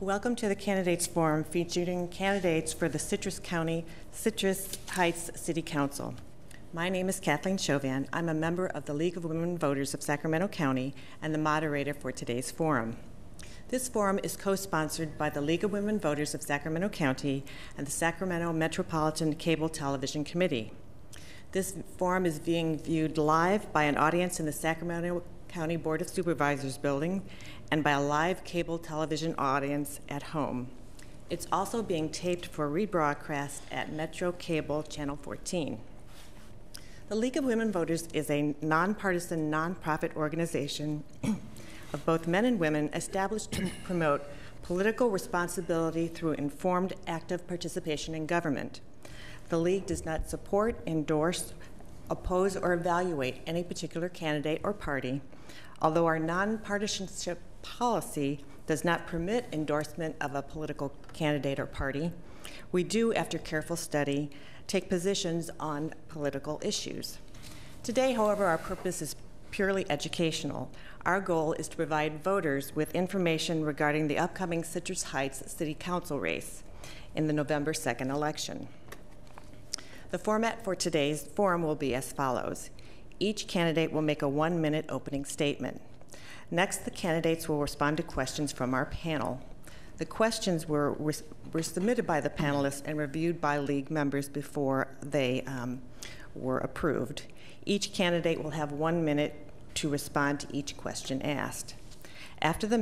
Welcome to the Candidates Forum featuring candidates for the Citrus Heights City Council. My name is Kathleen Chauvin. I'm a member of the League of Women Voters of Sacramento County and the moderator for today's forum. This forum is co-sponsored by the League of Women Voters of Sacramento County and the Sacramento Metropolitan Cable Television Committee. This forum is being viewed live by an audience in the Sacramento County Board of Supervisors building and by a live cable television audience at home. It's also being taped for rebroadcast at Metro Cable Channel 14. The League of Women Voters is a nonpartisan, nonprofit organization of both men and women established to promote political responsibility through informed, active participation in government. The League does not support, endorse, oppose, or evaluate any particular candidate or party, although our nonpartisanship policy does not permit endorsement of a political candidate or party. We do, after careful study, take positions on political issues. Today, however, our purpose is purely educational. Our goal is to provide voters with information regarding the upcoming Citrus Heights City Council race in the November 2nd election. The format for today's forum will be as follows. Each candidate will make a 1-minute opening statement. Next, the candidates will respond to questions from our panel. The questions were submitted by the panelists and reviewed by League members before they were approved. Each candidate will have 1 minute to respond to each question asked. After the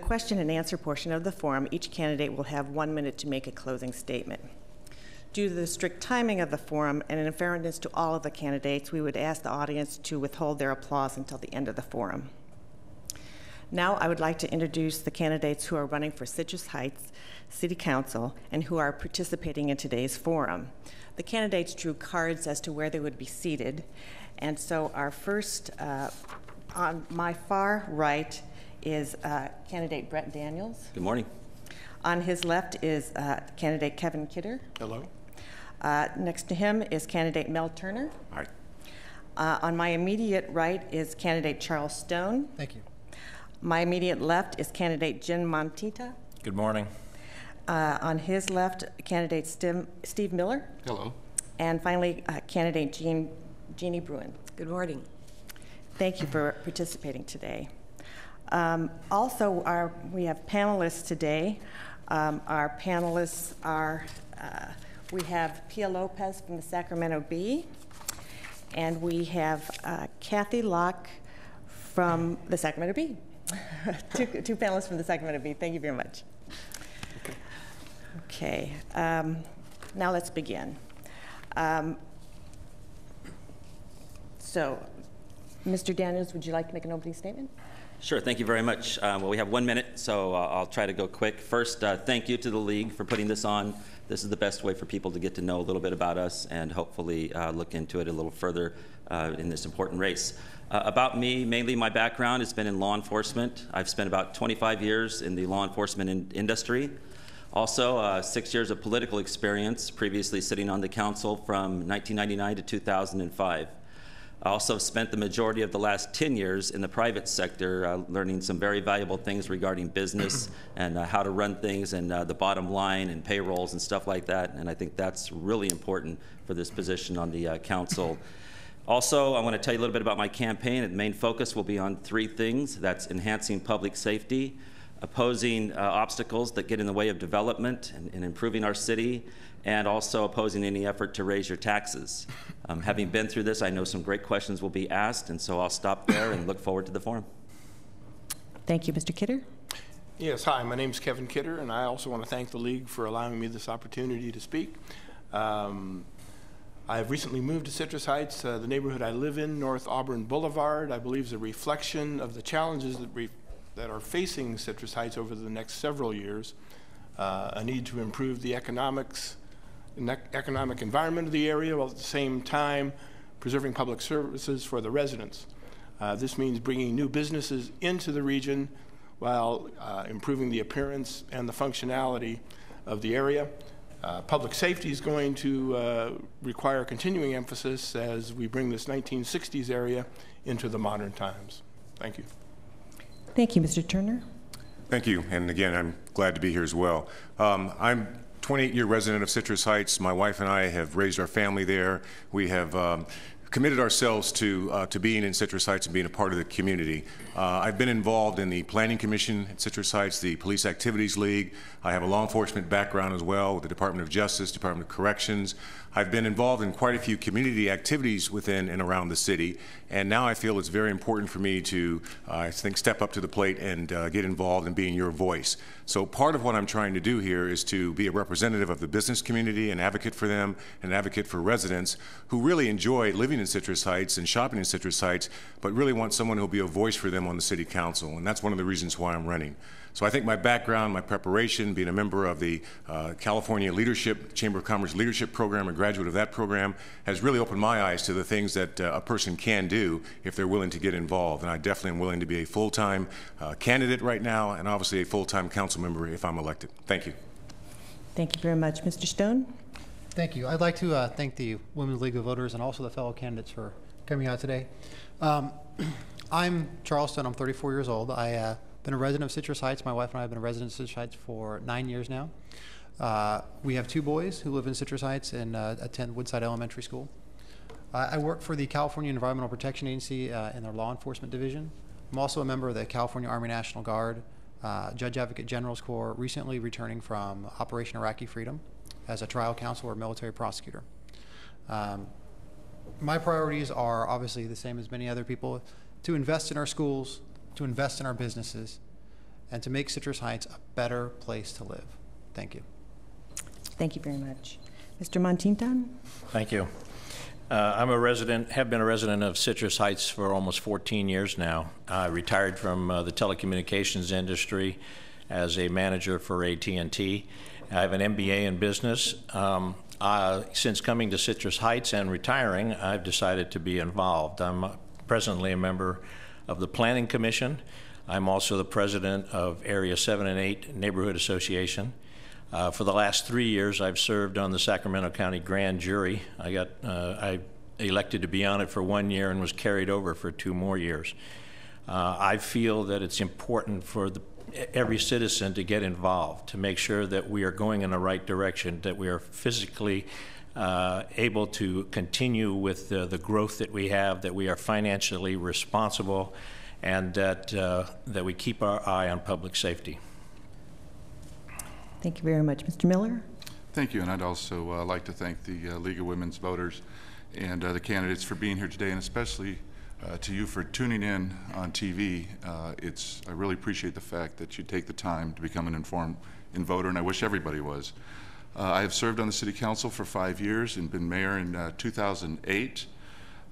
question and answer portion of the forum, each candidate will have 1 minute to make a closing statement. Due to the strict timing of the forum and in fairness to all of the candidates, we would ask the audience to withhold their applause until the end of the forum. Now I would like to introduce the candidates who are running for Citrus Heights City Council and who are participating in today's forum. The candidates drew cards as to where they would be seated, and so our first, on my far right, is candidate Brett Daniels. Good morning. On his left is candidate Kevin Kidder. Hello. Next to him is candidate Mel Turner. Hi. On my immediate right is candidate Charles Stone. Thank you. My immediate left is candidate Jen Montita. Good morning. On his left, candidate Steve Miller. Hello. And finally, candidate Jeannie Bruin. Good morning. Thank you for participating today. Also, we have panelists today. Our panelists are, we have Pia Lopez from the Sacramento Bee, and we have Kathy Locke from the Sacramento Bee. two panelists from the Sacramento Bee. Thank you very much. Okay, now let's begin. So, Mr. Daniels, would you like to make an opening statement? Sure, thank you very much. Well, we have 1 minute, so I'll try to go quick. First, thank you to the League for putting this on. This is the best way for people to get to know a little bit about us and hopefully look into it a little further in this important race. About me, mainly my background has been in law enforcement. I've spent about 25 years in the law enforcement industry. Also, 6 years of political experience, previously sitting on the council from 1999 to 2005. I also spent the majority of the last 10 years in the private sector learning some very valuable things regarding business and how to run things and the bottom line and payrolls and stuff like that. And I think that's really important for this position on the council. Also, I want to tell you a little bit about my campaign. The main focus will be on 3 things. That's enhancing public safety, opposing obstacles that get in the way of development and improving our city, and also opposing any effort to raise your taxes. Having been through this, I know some great questions will be asked, and so I'll stop there and look forward to the forum. Thank you, Mr. Kidder. Yes, hi, my name is Kevin Kidder, and I also want to thank the League for allowing me this opportunity to speak. I've recently moved to Citrus Heights. The neighborhood I live in, North Auburn Boulevard, I believe is a reflection of the challenges that are facing Citrus Heights over the next several years. A need to improve the economic environment of the area, while at the same time preserving public services for the residents. This means bringing new businesses into the region while improving the appearance and the functionality of the area. Public safety is going to require continuing emphasis as we bring this 1960s area into the modern times. Thank you. Thank you, Mr. Turner. Thank you, and again, I'm glad to be here as well. I'm a 28-year resident of Citrus Heights. My wife and I have raised our family there. We have committed ourselves to being in Citrus Heights and being a part of the community. I've been involved in the Planning Commission at Citrus Heights, the Police Activities League. I have a law enforcement background as well with the Department of Justice, Department of Corrections. I've been involved in quite a few community activities within and around the city, and now I feel it's very important for me to, I think, step up to the plate and get involved in being your voice. So part of what I'm trying to do here is to be a representative of the business community, an advocate for them, an advocate for residents who really enjoy living in Citrus Heights and shopping in Citrus Heights, but really want someone who will be a voice for them on the city council, and that's one of the reasons why I'm running. So I think my background, my preparation, being a member of the California Leadership, Chamber of Commerce Leadership Program, a graduate of that program, has really opened my eyes to the things that a person can do if they're willing to get involved. And I definitely am willing to be a full-time candidate right now, and obviously a full-time council member if I'm elected. Thank you. Thank you very much. Mr. Stone? Thank you. I'd like to thank the Women's League of Voters and also the fellow candidates for coming out today. I'm Charles Stone. I'm 34 years old. I've been a resident of Citrus Heights. My wife and I have been a resident of Citrus Heights for 9 years now. We have 2 boys who live in Citrus Heights and attend Woodside Elementary School. I work for the California Environmental Protection Agency in their law enforcement division. I'm also a member of the California Army National Guard, Judge Advocate General's Corps, recently returning from Operation Iraqi Freedom as a trial counsel or military prosecutor. My priorities are obviously the same as many other people: to invest in our schools, to invest in our businesses, and to make Citrus Heights a better place to live. Thank you. Thank you very much. Mr. Montinton? Thank you. I'm a resident, have been a resident of Citrus Heights for almost 14 years now. I retired from the telecommunications industry as a manager for AT&T. I have an MBA in business. Since coming to Citrus Heights and retiring, I've decided to be involved. I'm presently a member of the Planning Commission. I'm also the president of Area 7 and 8 Neighborhood Association. For the last 3 years, I've served on the Sacramento County Grand Jury. I elected to be on it for 1 year and was carried over for 2 more years. I feel that it's important for every citizen to get involved, to make sure that we are going in the right direction, that we are physically able to continue with the growth that we have, that we are financially responsible, and that we keep our eye on public safety. Thank you very much. Mr. Miller? Thank you, and I'd also like to thank the League of Women's Voters and the candidates for being here today, and especially to you for tuning in on TV. I really appreciate the fact that you take the time to become an informed voter, and I wish everybody was. I have served on the City Council for 5 years and been mayor in 2008.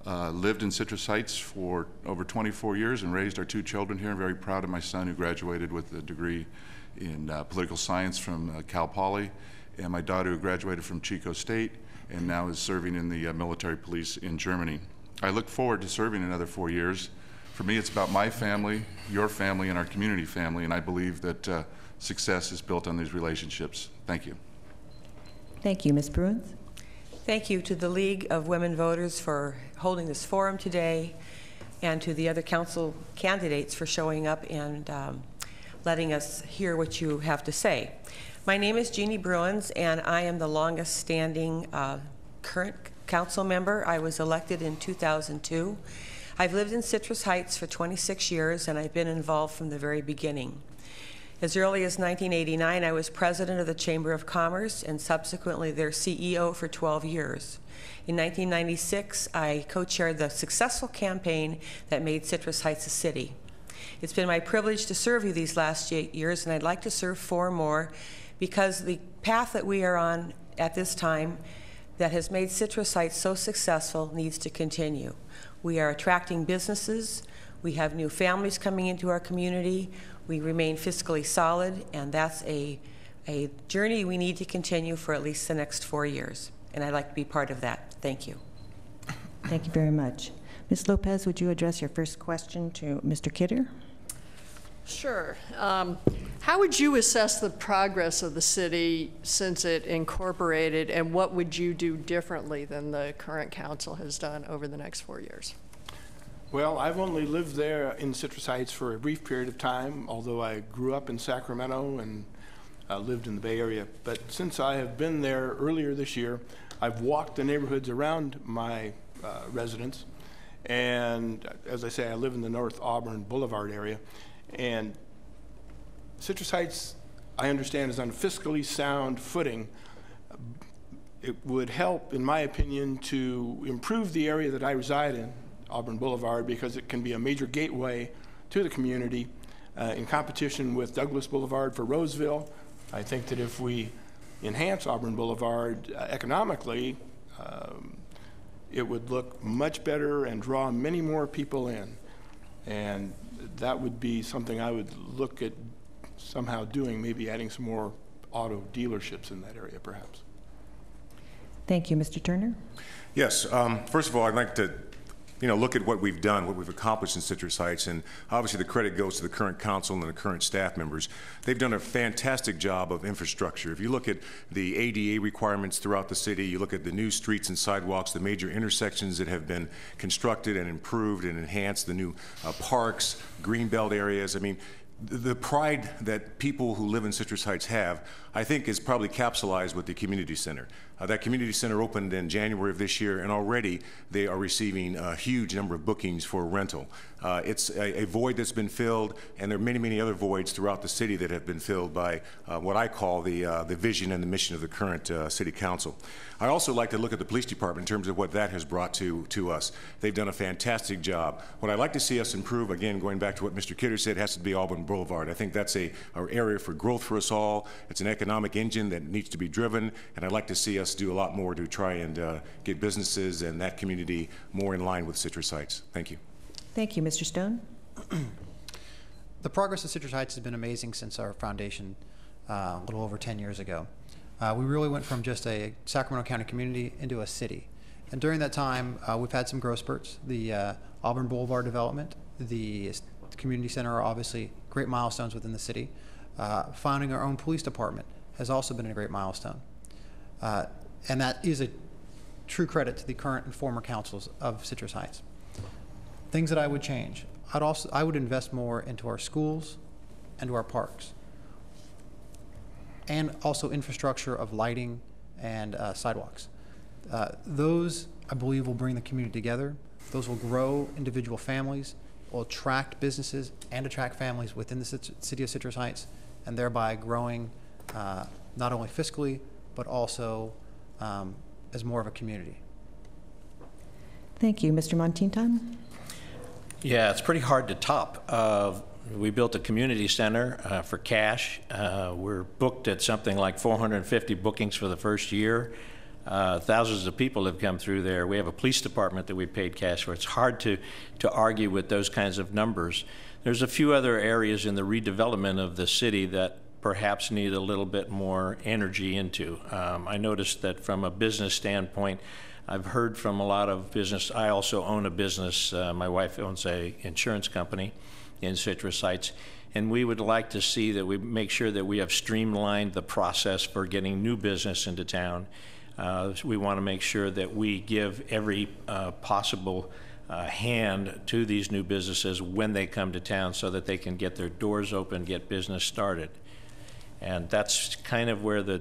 Lived in Citrus Heights for over 24 years and raised our 2 children here. I'm very proud of my son, who graduated with a degree in political science from Cal Poly, and my daughter, who graduated from Chico State and now is serving in the military police in Germany. I look forward to serving another 4 years. For me, it's about my family, your family, and our community family, and I believe that success is built on these relationships. Thank you. Thank you. Ms. Bruins? Thank you to the League of Women Voters for holding this forum today, and to the other council candidates for showing up and letting us hear what you have to say. My name is Jeannie Bruins, and I am the longest standing current council member. I was elected in 2002. I've lived in Citrus Heights for 26 years, and I've been involved from the very beginning. As early as 1989, I was president of the Chamber of Commerce and subsequently their CEO for 12 years. In 1996, I co-chaired the successful campaign that made Citrus Heights a city. It's been my privilege to serve you these last 8 years, and I'd like to serve 4 more, because the path that we are on at this time that has made Citrus Heights so successful needs to continue. We are attracting businesses, we have new families coming into our community, we remain fiscally solid, and that's a journey we need to continue for at least the next 4 years. And I'd like to be part of that. Thank you. Thank you very much. Ms. Lopez, would you address your first question to Mr. Kidder? Sure. How would you assess the progress of the city since it incorporated, and what would you do differently than the current council has done over the next 4 years? Well, I've only lived there in Citrus Heights for a brief period of time, although I grew up in Sacramento and lived in the Bay Area. But since I have been there earlier this year, I've walked the neighborhoods around my residence. And as I say, I live in the North Auburn Boulevard area. And Citrus Heights, I understand, is on fiscally sound footing. It would help, in my opinion, to improve the area that I reside in, Auburn Boulevard, because it can be a major gateway to the community in competition with Douglas Boulevard for Roseville. I think that if we enhance Auburn Boulevard economically, it would look much better and draw many more people in. And that would be something I would look at somehow doing, maybe adding some more auto dealerships in that area, perhaps. Thank you. Mr. Turner? Yes. First of all, I'd like to look at what we've done, what we've accomplished in Citrus Heights, and obviously the credit goes to the current council and the current staff members. They've done a fantastic job of infrastructure. If you look at the ADA requirements throughout the city, you look at the new streets and sidewalks, the major intersections that have been constructed and improved and enhanced, the new parks, greenbelt areas. I mean, the pride that people who live in Citrus Heights have, I think, is probably capsulized with the community center. That community center opened in January of this year, and already they are receiving a huge number of bookings for rental. It's a void that's been filled, and there are many, many other voids throughout the city that have been filled by what I call the vision and the mission of the current city council. I also like to look at the police department in terms of what that has brought to us. They've done a fantastic job. What I'd like to see us improve, again, going back to what Mr. Kidder said, has to be Auburn Boulevard. I think that's an area for growth for us all. It's an economic engine that needs to be driven, and I'd like to see us do a lot more to try and get businesses and that community more in line with Citrus Heights. Thank you. Thank you. Mr. Stone? The progress of Citrus Heights has been amazing since our foundation a little over 10 years ago. We really went from just a Sacramento County community into a city. And during that time, we've had some growth spurts. The Auburn Boulevard development, the community center are obviously great milestones within the city. Founding our own police department has also been a great milestone. And that is a true credit to the current and former councils of Citrus Heights. Things that I would change. I would invest more into our schools and to our parks, and also infrastructure of lighting and sidewalks. Those, I believe, will bring the community together. Those will grow individual families, will attract businesses and attract families within the city of Citrus Heights, and thereby growing not only fiscally, but also as more of a community. Thank you. Mr. Montinton? Yeah, it's pretty hard to top. We built a community center for cash. We're booked at something like 450 bookings for the first year. Thousands of people have come through there. We have a police department that we paid cash for. It's hard to argue with those kinds of numbers. There's a few other areas in the redevelopment of the city that perhaps need a little bit more energy into. I noticed that from a business standpoint, I've heard from a lot of business. I also own a business. My wife owns an insurance company in Citrus Heights, and we would like to see that we make sure that we have streamlined the process for getting new business into town. We want to make sure that we give every possible hand to these new businesses when they come to town so that they can get their doors open, get business started. And that's kind of where the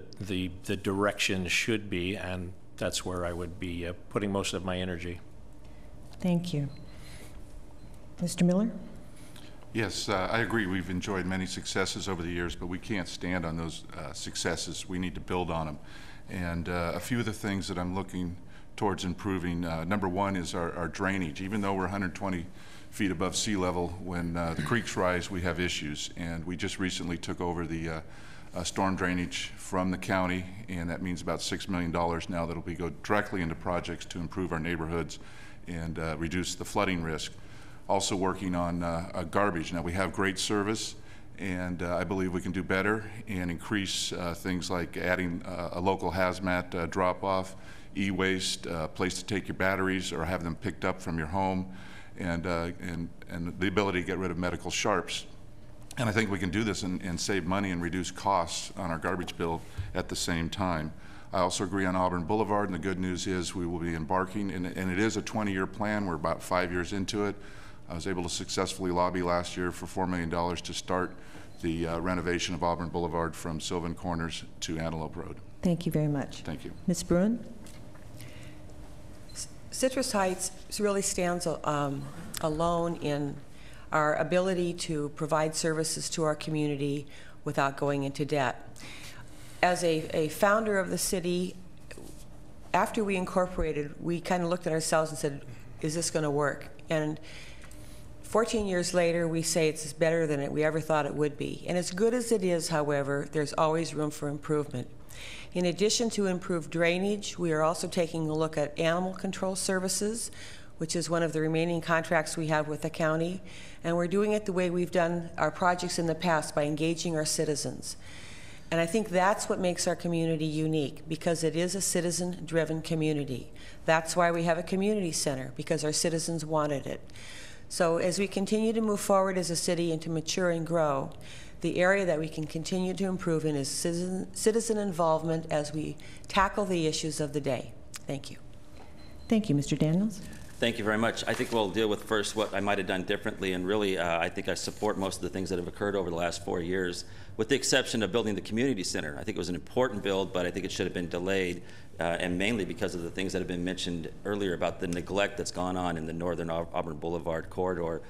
direction should be, and that's where I would be putting most of my energy. Thank you. Mr. Miller? Yes, I agree. We've enjoyed many successes over the years, but we can't stand on those successes. We need to build on them. And a few of the things that I'm looking towards improving, number one is our drainage. Even though we're 120 feet above sea level, when the creeks rise, we have issues. And we just recently took over the storm drainage from the county, and that means about $6 million now that'll be go directly into projects to improve our neighborhoods and reduce the flooding risk. Also working on garbage. Now we have great service, and I believe we can do better and increase things like adding a local hazmat drop-off, e-waste, a place to take your batteries or have them picked up from your home, and the ability to get rid of medical sharps. And I think we can do this and save money and reduce costs on our garbage bill at the same time. I also agree on Auburn Boulevard, and the good news is we will be embarking, and it is a 20-year plan. We're about 5 years into it. I was able to successfully lobby last year for $4 million to start the renovation of Auburn Boulevard from Sylvan Corners to Antelope Road. Thank you very much. Thank you. Ms. Bruin? Citrus Heights really stands alone in our ability to provide services to our community without going into debt. As a founder of the city, after we incorporated, we kind of looked at ourselves and said, is this going to work? And 14 years later, we say it's better than we ever thought it would be. And as good as it is, however, there's always room for improvement. In addition to improved drainage, we are also taking a look at animal control services, which is one of the remaining contracts we have with the county. And we're doing it the way we've done our projects in the past, by engaging our citizens. And I think that's what makes our community unique, because it is a citizen-driven community. That's why we have a community center, because our citizens wanted it. So as we continue to move forward as a city and to mature and grow, the area that we can continue to improve in is citizen involvement as we tackle the issues of the day. Thank you. Thank you. Mr. Daniels? Thank you very much. I think we'll deal with first what I might have done differently, and really I think I support most of the things that have occurred over the last 4 years, with the exception of building the community center. I think it was an important build, but I think it should have been delayed, and mainly because of the things that have been mentioned earlier about the neglect that's gone on in the northern Auburn Boulevard corridor.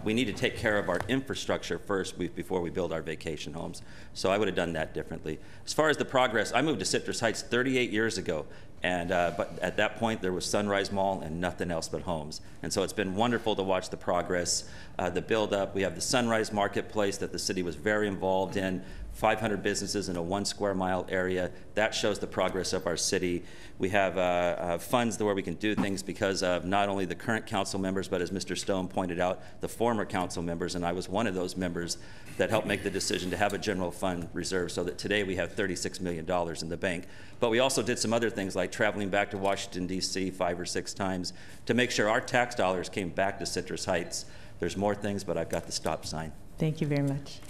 We need to take care of our infrastructure first before we build our vacation homes. So I would have done that differently. As far as the progress, I moved to Citrus Heights 38 years ago. And but at that point, there was Sunrise Mall and nothing else but homes. And so it's been wonderful to watch the progress, the build-up. We have the Sunrise Marketplace that the city was very involved in, 500 businesses in a 1 square mile area. That shows the progress of our city. We have funds where we can do things because of not only the current council members, but as Mr. Stone pointed out, the former council members, and I was one of those members that helped make the decision to have a general fund reserve so that today we have $36 million in the bank. But we also did some other things like traveling back to Washington, D.C. 5 or 6 times to make sure our tax dollars came back to Citrus Heights. There's more things, but I've got the stop sign. Thank you very much.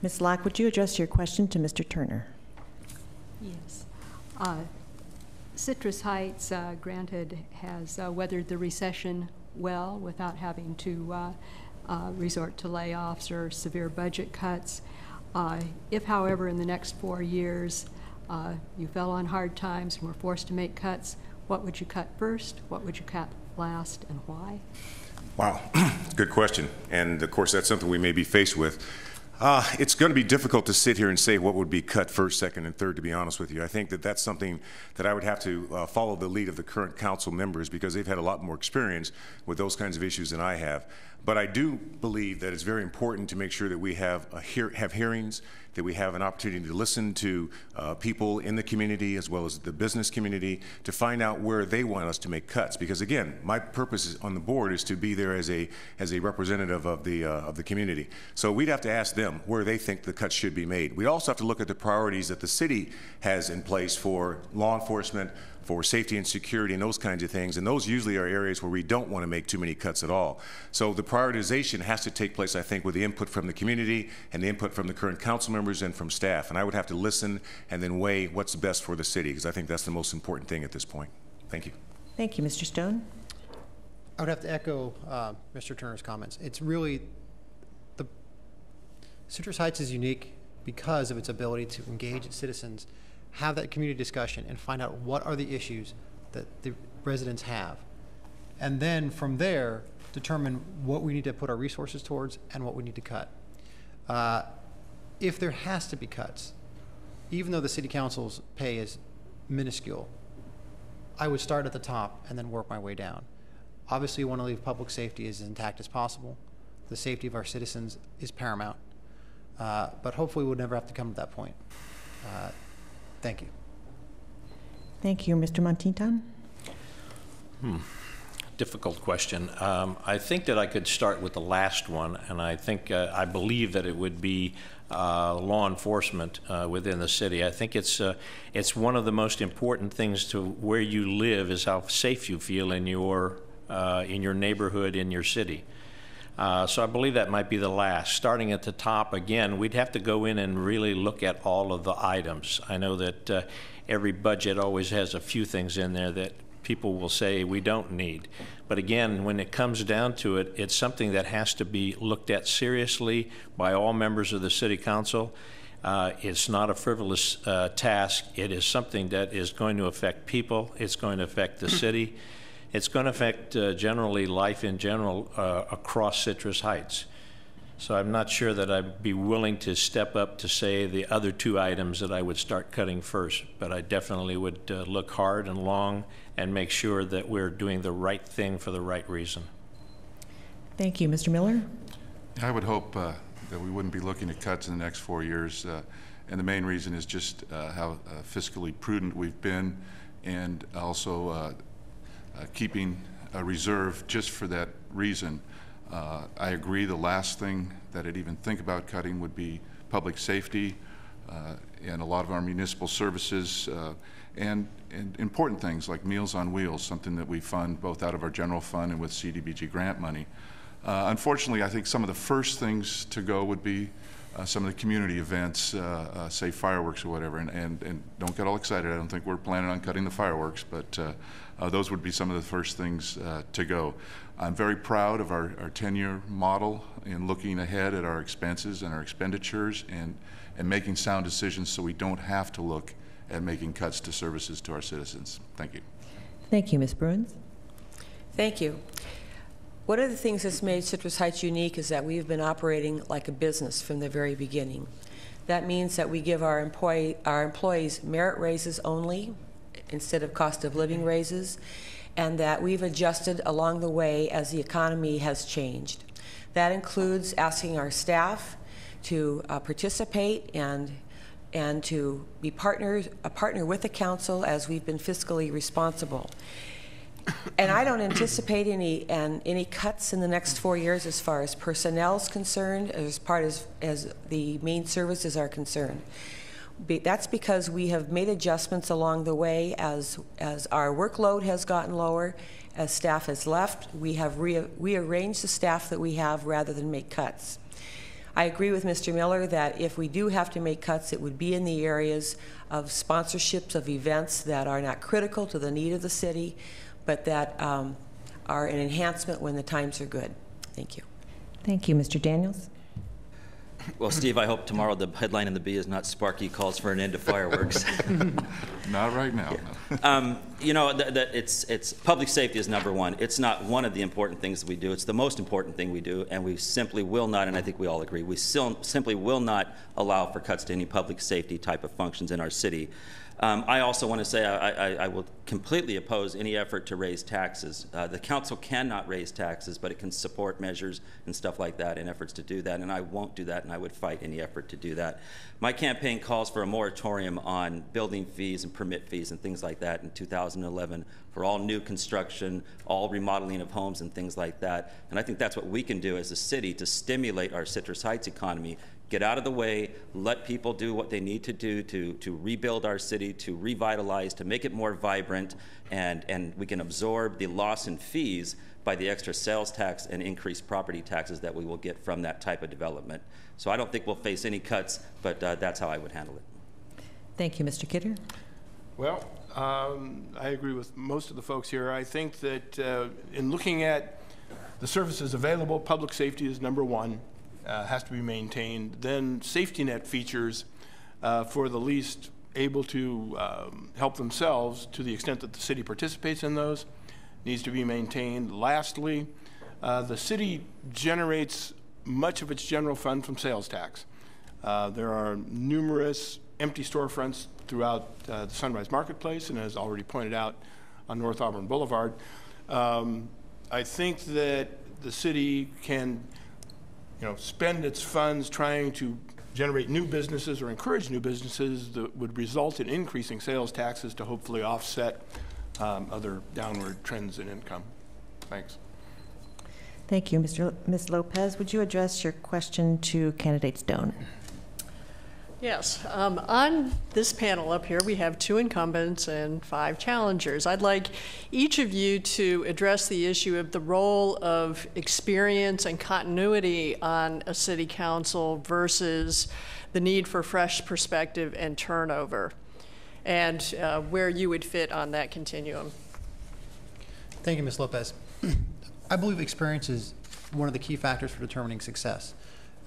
Ms. Locke, would you address your question to Mr. Turner? Yes. Citrus Heights, granted, has weathered the recession well without having to resort to layoffs or severe budget cuts. If, however, in the next 4 years you fell on hard times and were forced to make cuts, what would you cut first? What would you cut last, and why? Wow, good question. And of course, that's something we may be faced with. It's going to be difficult to sit here and say what would be cut first, second, and third, to be honest with you. I think that that's something that I would have to follow the lead of the current council members, because they've had a lot more experience with those kinds of issues than I have. But I do believe that it's very important to make sure that we have hearings, that we have an opportunity to listen to people in the community as well as the business community to find out where they want us to make cuts. Because again, my purpose on the board is to be there as a representative of the community. So we'd have to ask them where they think the cuts should be made. We also have to look at the priorities that the city has in place for law enforcement, for safety and security and those kinds of things, and those usually are areas where we don't want to make too many cuts at all. So the prioritization has to take place, I think, with the input from the community and the input from the current council members and from staff. And I would have to listen and then weigh what's best for the city, because I think that's the most important thing at this point. Thank you. Thank you. Mr. Stone? I would have to echo Mr. Turner's comments. It's really, Citrus Heights is unique because of its ability to engage its citizens, have that community discussion, and find out what are the issues that the residents have. And then from there, determine what we need to put our resources towards and what we need to cut. If there has to be cuts, even though the city council's pay is minuscule, I would start at the top and then work my way down. Obviously, you want to leave public safety as intact as possible. The safety of our citizens is paramount. But hopefully we'll never have to come to that point. Thank you. Thank you. Mr. Montinton? Difficult question. I think that I could start with the last one, and I think I believe that it would be law enforcement within the city. I think it's one of the most important things to where you live is how safe you feel in your neighborhood, in your city. So I believe that might be the last. Starting at the top, again, we'd have to go in and really look at all of the items. I know that every budget always has a few things in there that people will say we don't need. But again, when it comes down to it, it's something that has to be looked at seriously by all members of the City Council. It's not a frivolous task. It is something that is going to affect people. It's going to affect the city. It's going to affect generally life in general across Citrus Heights. So I'm not sure that I'd be willing to step up to say the other two items that I would start cutting first, but I definitely would look hard and long and make sure that we're doing the right thing for the right reason. Thank you. Mr. Miller? I would hope that we wouldn't be looking at cuts in the next 4 years, and the main reason is just how fiscally prudent we've been, and also keeping a reserve just for that reason. I agree the last thing that I'd even think about cutting would be public safety and a lot of our municipal services and important things like Meals on Wheels, something that we fund both out of our general fund and with CDBG grant money. Unfortunately, I think some of the first things to go would be some of the community events, say fireworks or whatever, and don't get all excited. I don't think we're planning on cutting the fireworks, but those would be some of the first things to go. I'm very proud of our 10-year model in looking ahead at our expenses and our expenditures and making sound decisions so we don't have to look at making cuts to services to our citizens. Thank you. Thank you. Ms. Bruins? Thank you. One of the things that's made Citrus Heights unique is that we've been operating like a business from the very beginning. That means that we give our employees merit raises only instead of cost of living raises, and that we've adjusted along the way as the economy has changed. That includes asking our staff to participate and to be a partner with the council as we've been fiscally responsible. And I don't anticipate any cuts in the next 4 years as far as personnel is concerned, as the main services are concerned. That's because we have made adjustments along the way as our workload has gotten lower, as staff has left. We have rearranged the staff that we have rather than make cuts. I agree with Mr. Miller that if we do have to make cuts, it would be in the areas of sponsorships of events that are not critical to the need of the city, but that are an enhancement when the times are good. Thank you. Thank you. Mr. Daniels? Well, Steve, I hope tomorrow the headline in the Bee is not Sparky calls for an end to fireworks. Not right now. Yeah. You know, it's public safety is number one. It's not one of the important things that we do. It's the most important thing we do, and we simply will not, and I think we all agree, we simply will not allow for cuts to any public safety type of functions in our city. I also want to say I will completely oppose any effort to raise taxes. The council cannot raise taxes, but it can support measures and stuff like that in efforts to do that, and I won't do that, and I would fight any effort to do that. My campaign calls for a moratorium on building fees and permit fees and things like that in 2011 for all new construction, all remodeling of homes and things like that, and I think that's what we can do as a city to stimulate our Citrus Heights economy. Get out of the way, let people do what they need to do to rebuild our city, to revitalize, to make it more vibrant, and we can absorb the loss in fees by the extra sales tax and increased property taxes that we will get from that type of development. So I don't think we'll face any cuts, but that's how I would handle it. Thank you. Mr. Kidder? Well, I agree with most of the folks here. I think that in looking at the services available, public safety is number one. Has to be maintained. Then safety net features for the least able to help themselves to the extent that the city participates in those needs to be maintained. Lastly, the city generates much of its general fund from sales tax. There are numerous empty storefronts throughout the Sunrise Marketplace, and as already pointed out on North Auburn Boulevard. I think that the city can spend its funds trying to generate new businesses or encourage new businesses that would result in increasing sales taxes to hopefully offset other downward trends in income. Thanks. Thank you. Ms. Lopez, would you address your question to candidate Stone? Yes. On this panel up here, we have 2 incumbents and 5 challengers. I'd like each of you to address the issue of the role of experience and continuity on a city council versus the need for fresh perspective and turnover, and where you would fit on that continuum. Thank you, Ms. Lopez. I believe experience is one of the key factors for determining success.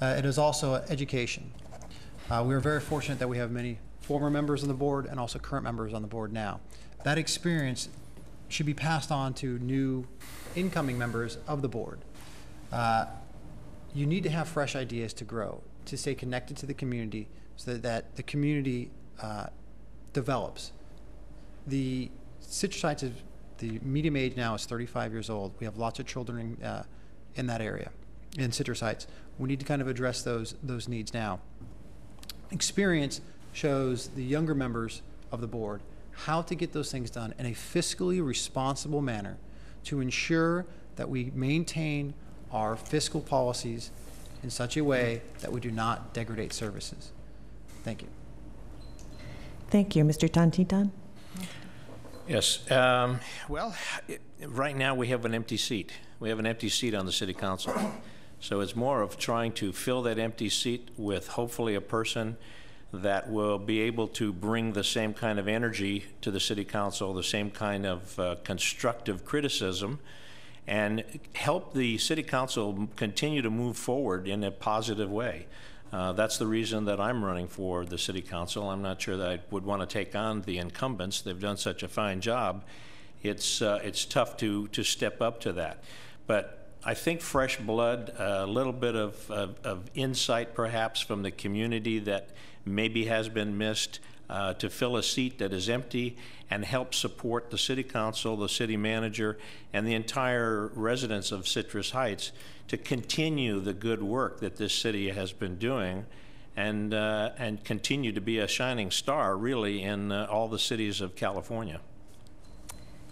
It is also education. We are very fortunate that we have many former members on the board and also current members on the board now. That experience should be passed on to new incoming members of the board. You need to have fresh ideas to grow, to stay connected to the community so that the community develops. The Citrus Heights, the median age now is 35 years old. We have lots of children in that area, in Citrus Heights. We need to kind of address those needs now. Experience shows the younger members of the board how to get those things done in a fiscally responsible manner to ensure that we maintain our fiscal policies in such a way that we do not degrade services. Thank you. Thank you. Mr. Tantitan? Yes. Well, right now we have an empty seat. We have an empty seat on the city council. So it's more of trying to fill that empty seat with hopefully a person that will be able to bring the same kind of energy to the city council, the same kind of constructive criticism, and help the city council continue to move forward in a positive way. That's the reason that I'm running for the city council. I'm not sure that I would want to take on the incumbents. They've done such a fine job. It's tough to step up to that. But I think fresh blood, a little bit of insight perhaps from the community that maybe has been missed, to fill a seat that is empty and help support the city council, the city manager, and the entire residents of Citrus Heights to continue the good work that this city has been doing and continue to be a shining star really in all the cities of California.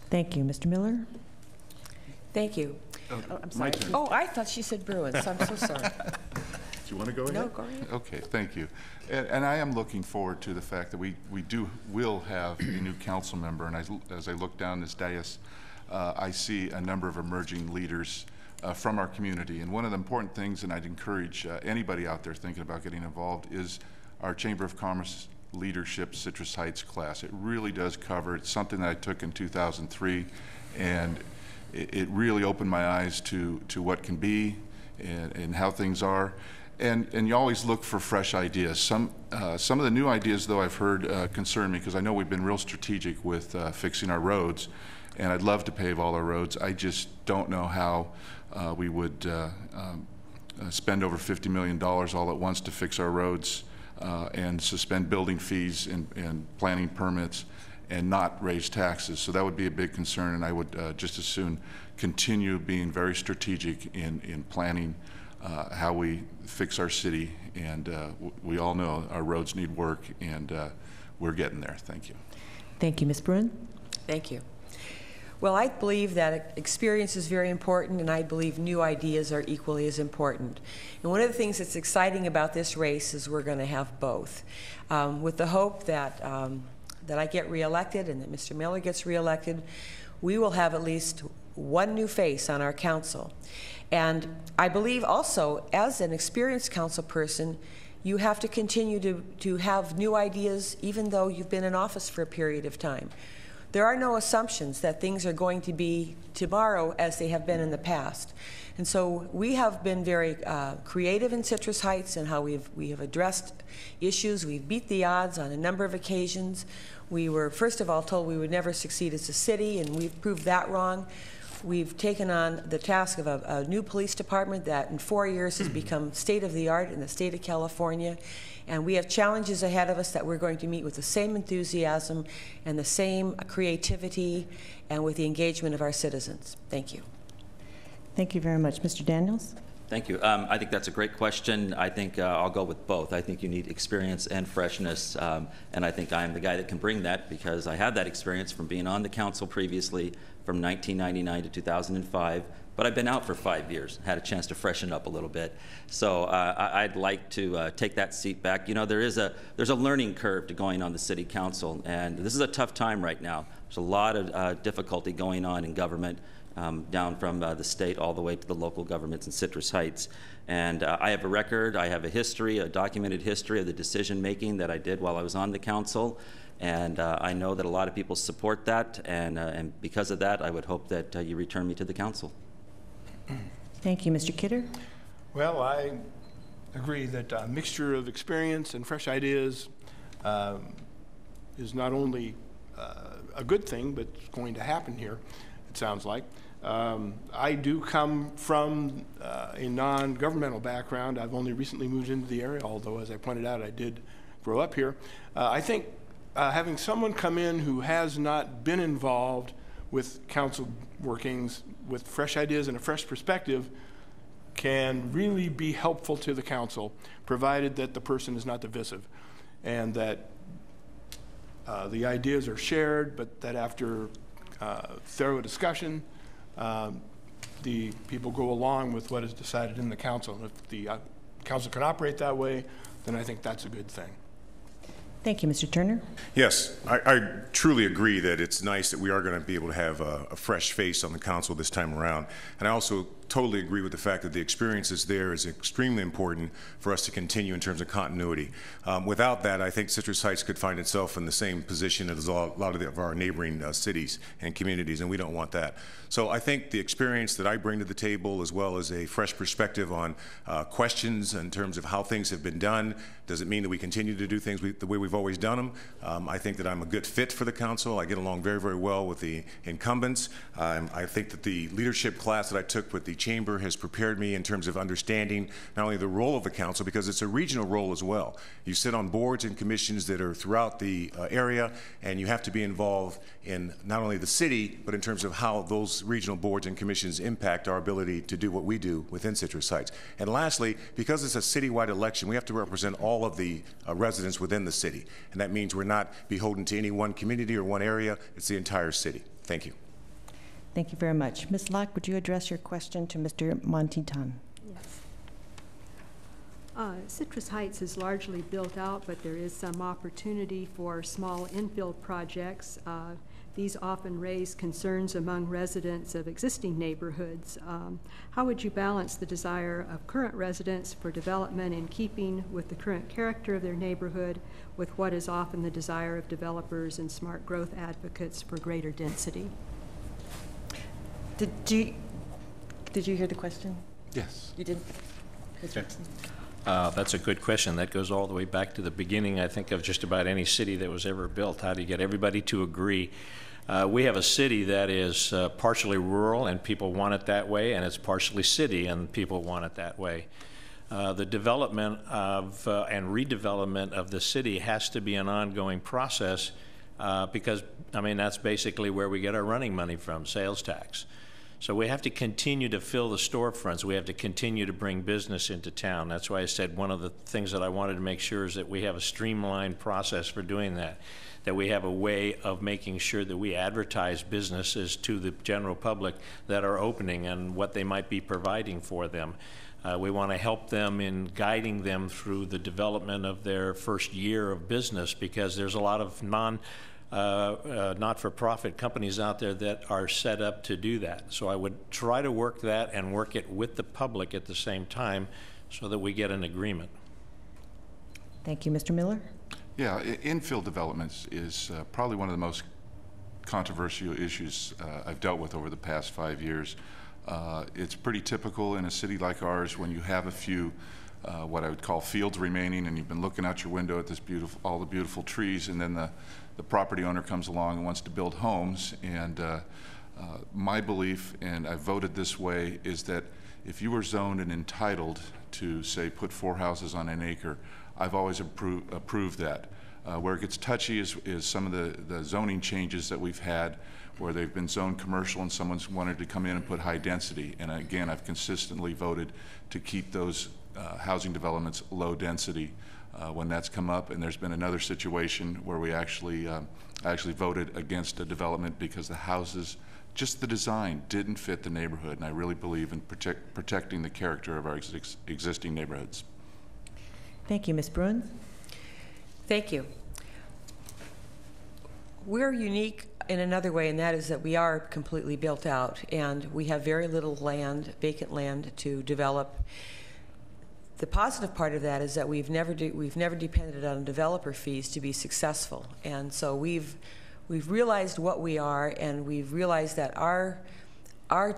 Thank you. Mr. Miller? Thank you. Oh, I'm sorry. Oh, I thought she said Bruins. I'm so sorry. Do you want to go ahead? No, go ahead. Okay, thank you. And I am looking forward to the fact that we will have a new council member. And as I look down this dais, I see a number of emerging leaders from our community. And one of the important things, and I'd encourage anybody out there thinking about getting involved, is our Chamber of Commerce Leadership Citrus Heights class. It really does cover. It's something that I took in 2003, and it really opened my eyes to what can be and how things are. And you always look for fresh ideas. Some of the new ideas, though, I've heard concern me, because I know we've been real strategic with fixing our roads, and I'd love to pave all our roads. I just don't know how we would spend over $50 million all at once to fix our roads and suspend building fees and planning permits and not raise taxes. So that would be a big concern, and I would just as soon continue being very strategic in planning how we fix our city. And we all know our roads need work, and we're getting there. Thank you. Thank you. Ms. Bruin? Thank you. Well, I believe that experience is very important, and I believe new ideas are equally as important. And one of the things that's exciting about this race is we're going to have both, with the hope that that I get reelected and that Mr. Miller gets reelected. We will have at least one new face on our council. And I believe also, as an experienced council person, you have to continue to have new ideas even though you've been in office for a period of time. There are no assumptions that things are going to be tomorrow as they have been in the past. And so we have been very creative in Citrus Heights and how we have addressed issues. We've beat the odds on a number of occasions. We were, first of all, told we would never succeed as a city, and we've proved that wrong. We've taken on the task of a new police department that in 4 years has become state-of-the-art in the state of California. And we have challenges ahead of us that we're going to meet with the same enthusiasm and the same creativity and with the engagement of our citizens. Thank you. Thank you very much. Mr. Daniels? Thank you. I think that's a great question. I think I'll go with both. I think you need experience and freshness, and I think I'm the guy that can bring that because I had that experience from being on the council previously from 1999 to 2005, but I've been out for 5 years, had a chance to freshen up a little bit. So I'd like to take that seat back. You know, there's a learning curve to going on the city council, and this is a tough time right now. There's a lot of difficulty going on in government, down from the state all the way to the local governments in Citrus Heights. And I have a record, I have a history, a documented history of the decision making that I did while I was on the council. And I know that a lot of people support that, and because of that, I would hope that you return me to the council. Thank you. Mr. Kidder? Well, I agree that a mixture of experience and fresh ideas is not only a good thing, but it's going to happen here, it sounds like. I do come from a non-governmental background. I've only recently moved into the area, although, as I pointed out, I did grow up here. I think having someone come in who has not been involved with council workings with fresh ideas and a fresh perspective can really be helpful to the council, provided that the person is not divisive and that the ideas are shared, but that after thorough discussion, the people go along with what is decided in the council. And if the council can operate that way, then I think that's a good thing. Thank you. Mr. Turner? Yes, I truly agree that it's nice that we are going to be able to have a fresh face on the council this time around. And I also totally agree with the fact that the experiences there is extremely important for us to continue in terms of continuity. Without that, I think Citrus Heights could find itself in the same position as a lot of our neighboring cities and communities, and we don't want that. So I think the experience that I bring to the table, as well as a fresh perspective on questions in terms of how things have been done, does it mean that we continue to do things the way we've always done them? I think that I'm a good fit for the council. I get along very, very well with the incumbents. I think that the leadership class that I took with the chamber has prepared me in terms of understanding not only the role of the council, because it's a regional role as well. You sit on boards and commissions that are throughout the area, and you have to be involved in not only the city, but in terms of how those regional boards and commissions impact our ability to do what we do within Citrus Heights. And lastly, because it's a citywide election, we have to represent all of the residents within the city. And that means we're not beholden to any one community or one area, it's the entire city. Thank you. Thank you very much. Ms. Locke, would you address your question to Mr. Montitan? Yes. Citrus Heights is largely built out, but there is some opportunity for small infill projects. These often raise concerns among residents of existing neighborhoods. How would you balance the desire of current residents for development in keeping with the current character of their neighborhood with what is often the desire of developers and smart growth advocates for greater density? Did you hear the question? Yes. You did? Okay. That's a good question. That goes all the way back to the beginning, I think, of just about any city that was ever built. How do you get everybody to agree? We have a city that is partially rural, and people want it that way, and it's partially city, and people want it that way. The development of and redevelopment of the city has to be an ongoing process because, I mean, that's basically where we get our running money from, sales tax. So we have to continue to fill the storefronts. We have to continue to bring business into town. That's why I said one of the things that I wanted to make sure is that we have a streamlined process for doing that, that we have a way of making sure that we advertise businesses to the general public that are opening and what they might be providing for them. We want to help them in guiding them through the development of their first year of business, because there's a lot of not-for-profit companies out there that are set up to do that. So I would try to work that and work it with the public at the same time so that we get an agreement. Thank you. Mr. Miller? Yeah, infill developments is probably one of the most controversial issues I've dealt with over the past 5 years. It's pretty typical in a city like ours when you have a few what I would call fields remaining, and you've been looking out your window at this all the beautiful trees, and then the property owner comes along and wants to build homes. And my belief, and I've voted this way, is that if you were zoned and entitled to, say, put 4 houses on an acre, I've always approved that. Where it gets touchy is some of the zoning changes that we've had, where they've been zoned commercial and someone's wanted to come in and put high density. And again, I've consistently voted to keep those housing developments low density when that's come up. And there's been another situation where we actually voted against a development because the houses just the design didn't fit the neighborhood, and I really believe in protecting the character of our existing neighborhoods. Thank you. Ms. Bruin? Thank you. We're unique in another way, and that is that we are completely built out, and we have very little land, vacant land, to develop. The positive part of that is that we've never depended on developer fees to be successful, and so we've realized what we are, and we've realized that our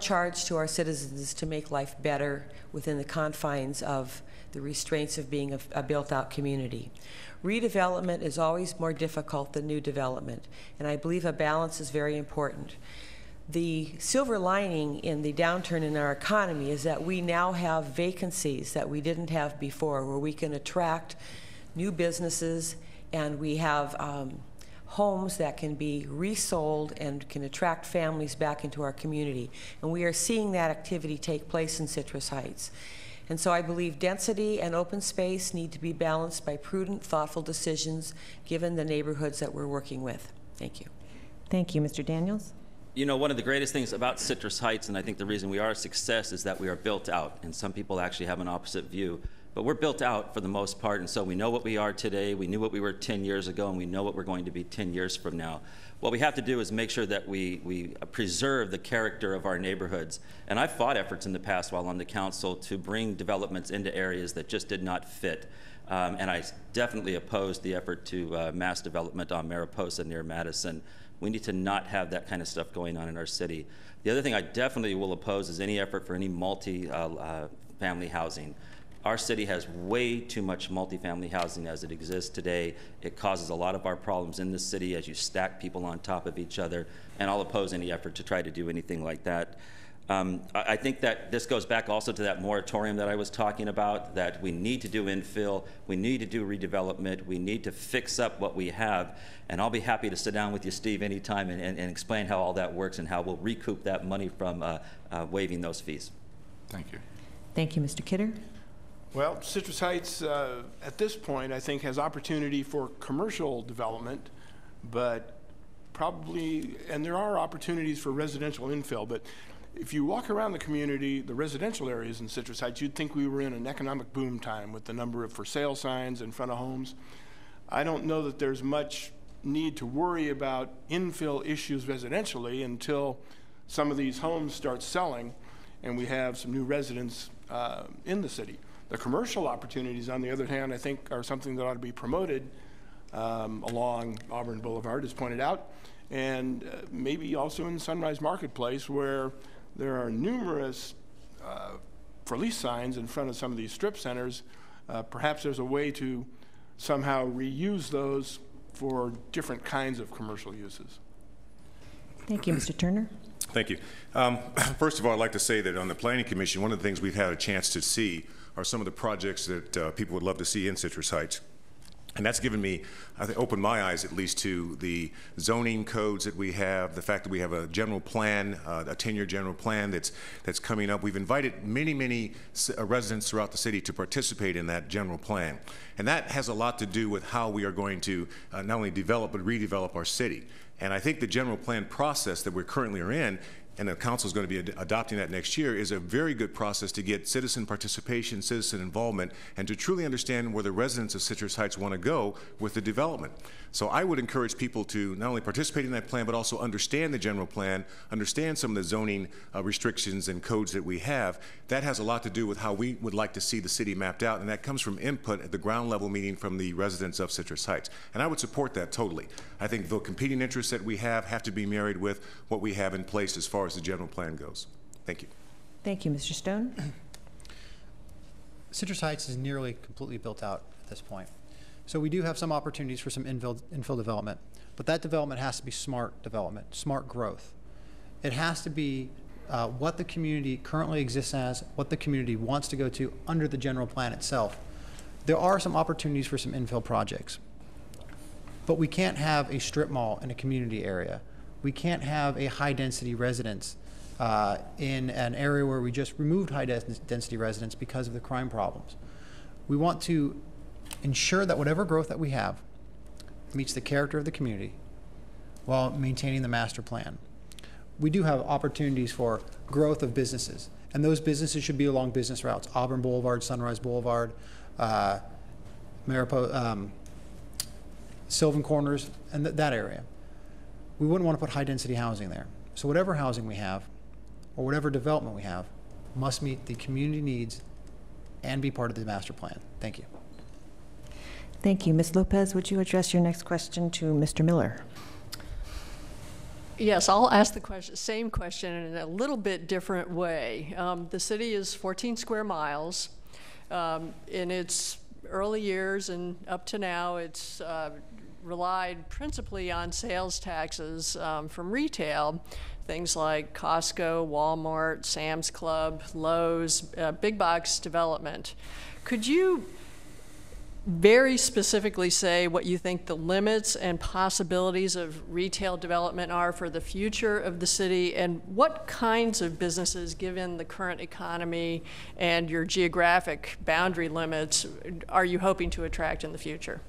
charge to our citizens is to make life better within the confines of the restraints of being a built-out community. Redevelopment is always more difficult than new development, and I believe a balance is very important. The silver lining in the downturn in our economy is that we now have vacancies that we didn't have before, where we can attract new businesses, and we have homes that can be resold and can attract families back into our community. And we are seeing that activity take place in Citrus Heights. And so I believe density and open space need to be balanced by prudent, thoughtful decisions given the neighborhoods that we're working with. Thank you. Thank you. Mr. Daniels? You know, one of the greatest things about Citrus Heights, and I think the reason we are a success, is that we are built out, and some people actually have an opposite view. But we're built out for the most part, and so we know what we are today, we knew what we were 10 years ago, and we know what we're going to be 10 years from now. What we have to do is make sure that we preserve the character of our neighborhoods. And I've fought efforts in the past while on the council to bring developments into areas that just did not fit. And I definitely opposed the effort to mass development on Mariposa near Madison. We need to not have that kind of stuff going on in our city. The other thing I definitely will oppose is any effort for any multi-family housing. Our city has way too much multifamily housing as it exists today. It causes a lot of our problems in the city as you stack people on top of each other, and I'll oppose any effort to try to do anything like that. I think that this goes back also to that moratorium that I was talking about, that we need to do infill, we need to do redevelopment, we need to fix up what we have, and I'll be happy to sit down with you, Steve, anytime and explain how all that works and how we'll recoup that money from waiving those fees. Thank you. Thank you. Mr. Kidder? Well, Citrus Heights, at this point, I think has opportunity for commercial development, but probably, and there are opportunities for residential infill, but if you walk around the community, the residential areas in Citrus Heights, you'd think we were in an economic boom time with the number of for sale signs in front of homes. I don't know that there's much need to worry about infill issues residentially until some of these homes start selling and we have some new residents in the city. The commercial opportunities, on the other hand, I think are something that ought to be promoted along Auburn Boulevard, as pointed out, and maybe also in Sunrise Marketplace, where there are numerous for lease signs in front of some of these strip centers. Perhaps there's a way to somehow reuse those for different kinds of commercial uses. Thank you. Mr. Turner? Thank you. First of all, I'd like to say that on the Planning Commission, one of the things we've had a chance to see are some of the projects that people would love to see in Citrus Heights. And that's given me, I think, opened my eyes at least to the zoning codes that we have, the fact that we have a general plan, a 10-year general plan that's coming up. We've invited many residents throughout the city to participate in that general plan. And that has a lot to do with how we are going to not only develop but redevelop our city. And I think the general plan process that we currently are in, and the council is going to be adopting that next year, is a very good process to get citizen participation, citizen involvement, and to truly understand where the residents of Citrus Heights want to go with the development. So I would encourage people to not only participate in that plan, but also understand the general plan, understand some of the zoning restrictions and codes that we have. That has a lot to do with how we would like to see the city mapped out, and that comes from input at the ground level meeting from the residents of Citrus Heights. And I would support that totally. I think the competing interests that we have to be married with what we have in place as far as the general plan goes. Thank you. Thank you. Mr. Stone? Citrus Heights is nearly completely built out at this point. So we do have some opportunities for some infill development, but that development has to be smart development, smart growth. It has to be what the community currently exists as, what the community wants to go to under the general plan itself. There are some opportunities for some infill projects, but we can't have a strip mall in a community area. We can't have a high-density residence in an area where we just removed high-density residents because of the crime problems. We want to ensure that whatever growth that we have meets the character of the community while maintaining the master plan. we do have opportunities for growth of businesses. And those businesses should be along business routes, Auburn Boulevard, Sunrise Boulevard, Sylvan Corners, and that area. We wouldn't want to put high-density housing there. So whatever housing we have, or whatever development we have, must meet the community needs and be part of the master plan. Thank you. Thank you. Ms. Lopez, would you address your next question to Mr. Miller? Yes, I'll ask the same question in a little bit different way. The city is 14 square miles. In its early years and up to now, it's relied principally on sales taxes from retail, things like Costco, Walmart, Sam's Club, Lowe's, big box development. Could you very specifically say what you think the limits and possibilities of retail development are for the future of the city, and what kinds of businesses, given the current economy and your geographic boundary limits, are you hoping to attract in the future?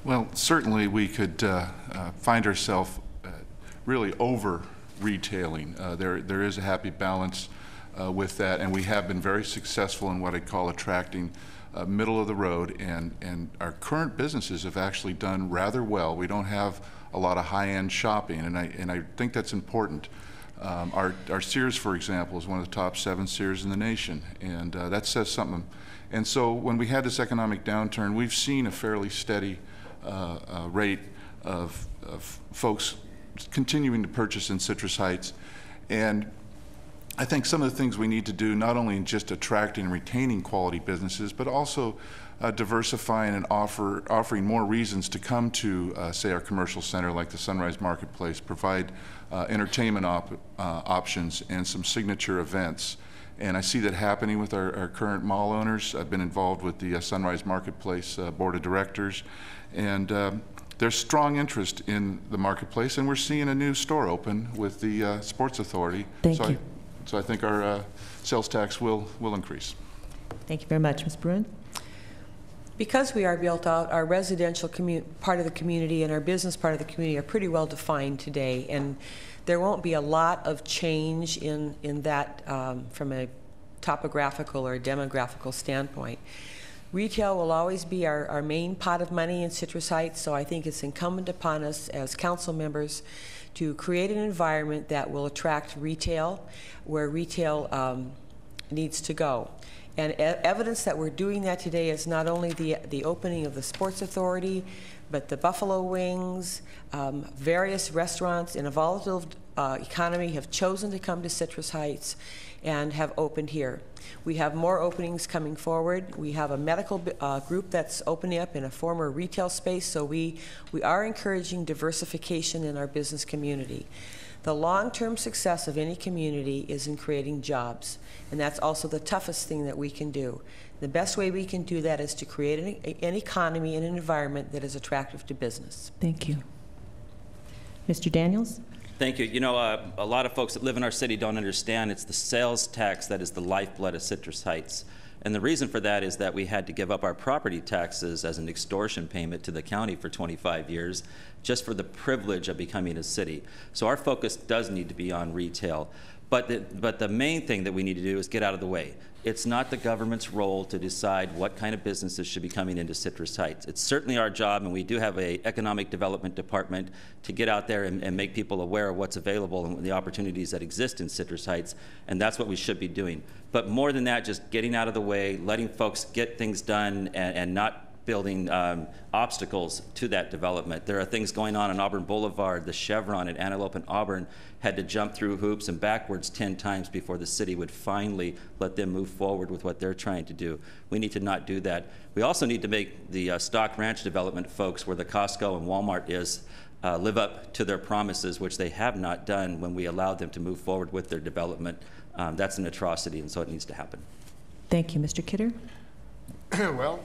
Well, certainly we could find ourselves really over retailing. There is a happy balance with that, and we have been very successful in what I call attracting middle of the road, and our current businesses have actually done rather well. We don't have a lot of high-end shopping, and I think that's important. Our Sears, for example, is one of the top 7 Sears in the nation, and that says something. And so when we had this economic downturn, we've seen a fairly steady rate of folks continuing to purchase in Citrus Heights. And I think some of the things we need to do, not only in just attracting and retaining quality businesses, but also diversifying and offering more reasons to come to, say, our commercial center like the Sunrise Marketplace, provide entertainment options and some signature events. And I see that happening with our current mall owners. I've been involved with the Sunrise Marketplace Board of Directors, and there's strong interest in the marketplace, and we're seeing a new store open with the Sports Authority. Thank you. So I think our sales tax will increase. Thank you very much. Ms. Bruin? Because we are built out, our residential part of the community and our business part of the community are pretty well defined today, and there won't be a lot of change in that from a topographical or demographical standpoint. Retail will always be our main pot of money in Citrus Heights, so I think it's incumbent upon us as council members to create an environment that will attract retail where retail needs to go. And evidence that we're doing that today is not only the opening of the Sports Authority, but the Buffalo Wings, various restaurants in a volatile economy have chosen to come to Citrus Heights and have opened here. We have more openings coming forward. We have a medical group that's opening up in a former retail space, so we are encouraging diversification in our business community. The long-term success of any community is in creating jobs, and that's also the toughest thing that we can do. The best way we can do that is to create an economy and an environment that is attractive to business. Thank you. Mr. Daniels? Thank you. You know, a lot of folks that live in our city don't understand it's the sales tax that is the lifeblood of Citrus Heights. And the reason for that is that we had to give up our property taxes as an extortion payment to the county for 25 years just for the privilege of becoming a city. So our focus does need to be on retail. But the main thing that we need to do is get out of the way. It's not the government's role to decide what kind of businesses should be coming into Citrus Heights. It's certainly our job, and we do have an economic development department to get out there and make people aware of what's available and the opportunities that exist in Citrus Heights, and that's what we should be doing. But more than that, just getting out of the way, letting folks get things done, and not building obstacles to that development. There are things going on Auburn Boulevard. The Chevron at Antelope and Auburn had to jump through hoops and backwards 10 times before the city would finally let them move forward with what they're trying to do. We need to not do that. We also need to make the Stock Ranch development folks, where the Costco and Walmart is, live up to their promises, which they have not done when we allowed them to move forward with their development. That's an atrocity, and so it needs to happen. Thank you. Mr. Kidder? Well,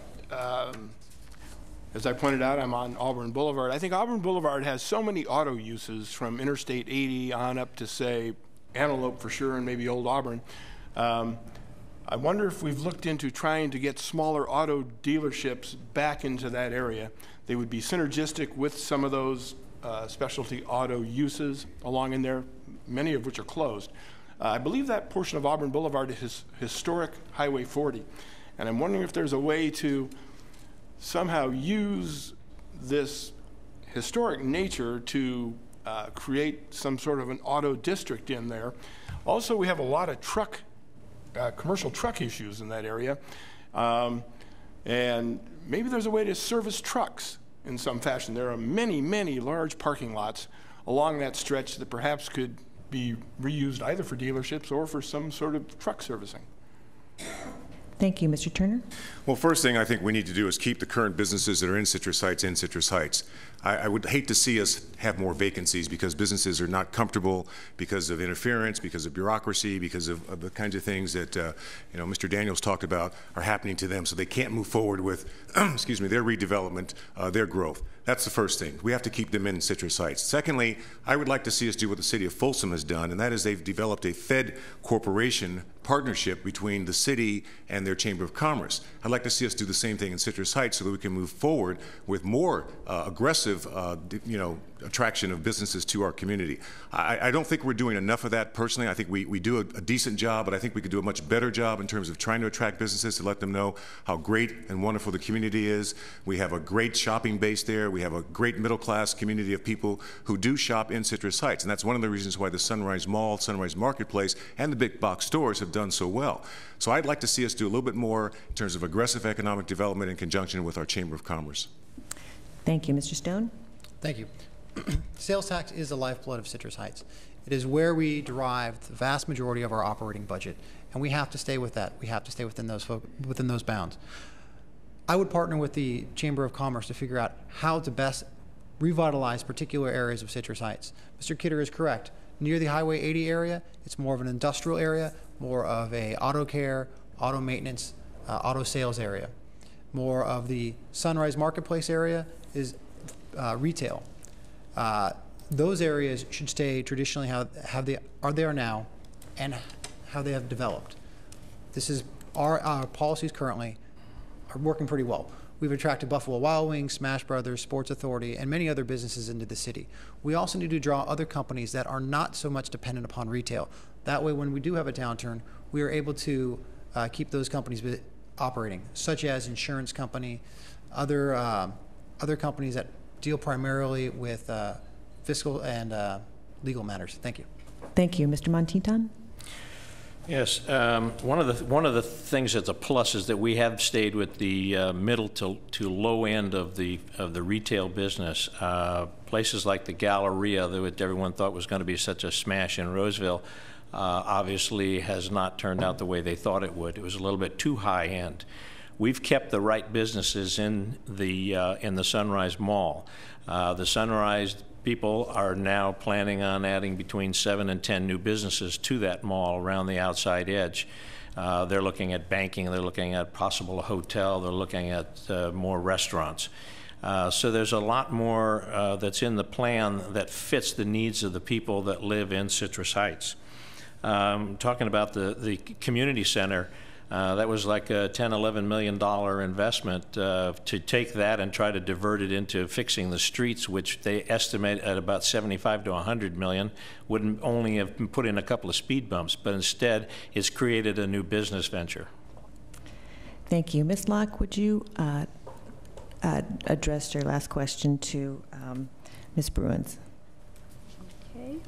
as I pointed out, I'm on Auburn Boulevard. I think Auburn Boulevard has so many auto uses from Interstate 80 on up to, say, Antelope for sure, and maybe Old Auburn. I wonder if we've looked into trying to get smaller auto dealerships back into that area. They would be synergistic with some of those specialty auto uses along in there, many of which are closed. I believe that portion of Auburn Boulevard is historic Highway 40, and I'm wondering if there's a way to somehow use this historic nature to create some sort of an auto district in there. Also, we have a lot of commercial truck issues in that area, and maybe there's a way to service trucks in some fashion. There are many, many large parking lots along that stretch that perhaps could be reused either for dealerships or for some sort of truck servicing. Thank you. Mr. Turner? Well, first thing I think we need to do is keep the current businesses that are in Citrus Heights. I would hate to see us have more vacancies because businesses are not comfortable because of interference, because of bureaucracy, because of the kinds of things that Mr. Daniels talked about are happening to them, so they can't move forward with excuse me, their redevelopment, their growth. That's the first thing. We have to keep them in Citrus Heights. Secondly, I would like to see us do what the city of Folsom has done, and that is they've developed a Fed corporation partnership between the city and their Chamber of Commerce. I'd like to see us do the same thing in Citrus Heights so that we can move forward with more aggressive attraction of businesses to our community. I don't think we're doing enough of that personally. I think we do a decent job, but I think we could do a much better job in terms of trying to attract businesses to let them know how great and wonderful the community is. We have a great shopping base there. We have a great middle-class community of people who do shop in Citrus Heights, and that's one of the reasons why the Sunrise Mall, Sunrise Marketplace, and the big box stores have done so well. So I'd like to see us do a little bit more in terms of aggressive economic development in conjunction with our Chamber of Commerce. Thank you. Mr. Stone? Thank you. Sales tax is the lifeblood of Citrus Heights. It is where we derive the vast majority of our operating budget, and we have to stay with that. We have to stay within those bounds. I would partner with the Chamber of Commerce to figure out how to best revitalize particular areas of Citrus Heights. Mr. Kidder is correct. Near the Highway 80 area, it's more of an industrial area, more of a auto care, auto maintenance, auto sales area. More of the Sunrise Marketplace area is retail. Those areas should stay traditionally how they are now and how they have developed. This is our policies currently are working pretty well. We've attracted Buffalo Wild Wings, Smash Brothers, Sports Authority, and many other businesses into the city. We also need to draw other companies that are not so much dependent upon retail. That way, when we do have a downturn, we are able to keep those companies operating, such as insurance company, other companies that deal primarily with fiscal and legal matters. Thank you. Thank you. Mr. Monteaton? Yes, one of the things that's a plus is that we have stayed with the middle to low end of the retail business. Places like the Galleria that everyone thought was going to be such a smash in Roseville obviously has not turned out the way they thought it would. It was a little bit too high end. We've kept the right businesses in the Sunrise Mall. The Sunrise people are now planning on adding between 7 and 10 new businesses to that mall around the outside edge. They're looking at banking, they're looking at possible hotel, they're looking at more restaurants. So there's a lot more that's in the plan that fits the needs of the people that live in Citrus Heights. Talking about the community center, that was like a $10–11 million investment to take that and try to divert it into fixing the streets, which they estimate at about $75 to $100 million. Wouldn't only have put in a couple of speed bumps, but instead it's created a new business venture. Thank you. Ms. Locke, would you address your last question to Ms. Bruins? Okay.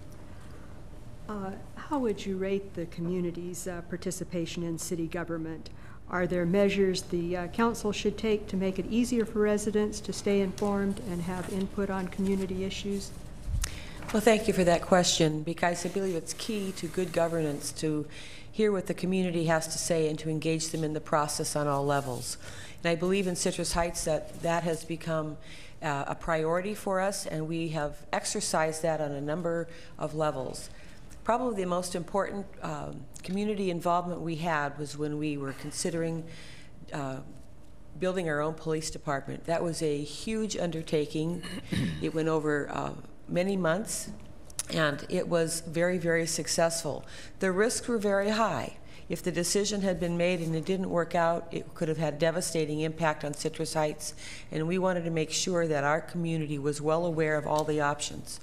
How would you rate the community's participation in city government? Are there measures the council should take to make it easier for residents to stay informed and have input on community issues? Well, thank you for that question, because I believe it's key to good governance to hear what the community has to say and to engage them in the process on all levels. And I believe in Citrus Heights that has become a priority for us, and we have exercised that on a number of levels. Probably the most important community involvement we had was when we were considering building our own police department. That was a huge undertaking. It went over many months, and it was very, very successful. The risks were very high. If the decision had been made and it didn't work out, it could have had a devastating impact on Citrus Heights, and we wanted to make sure that our community was well aware of all the options.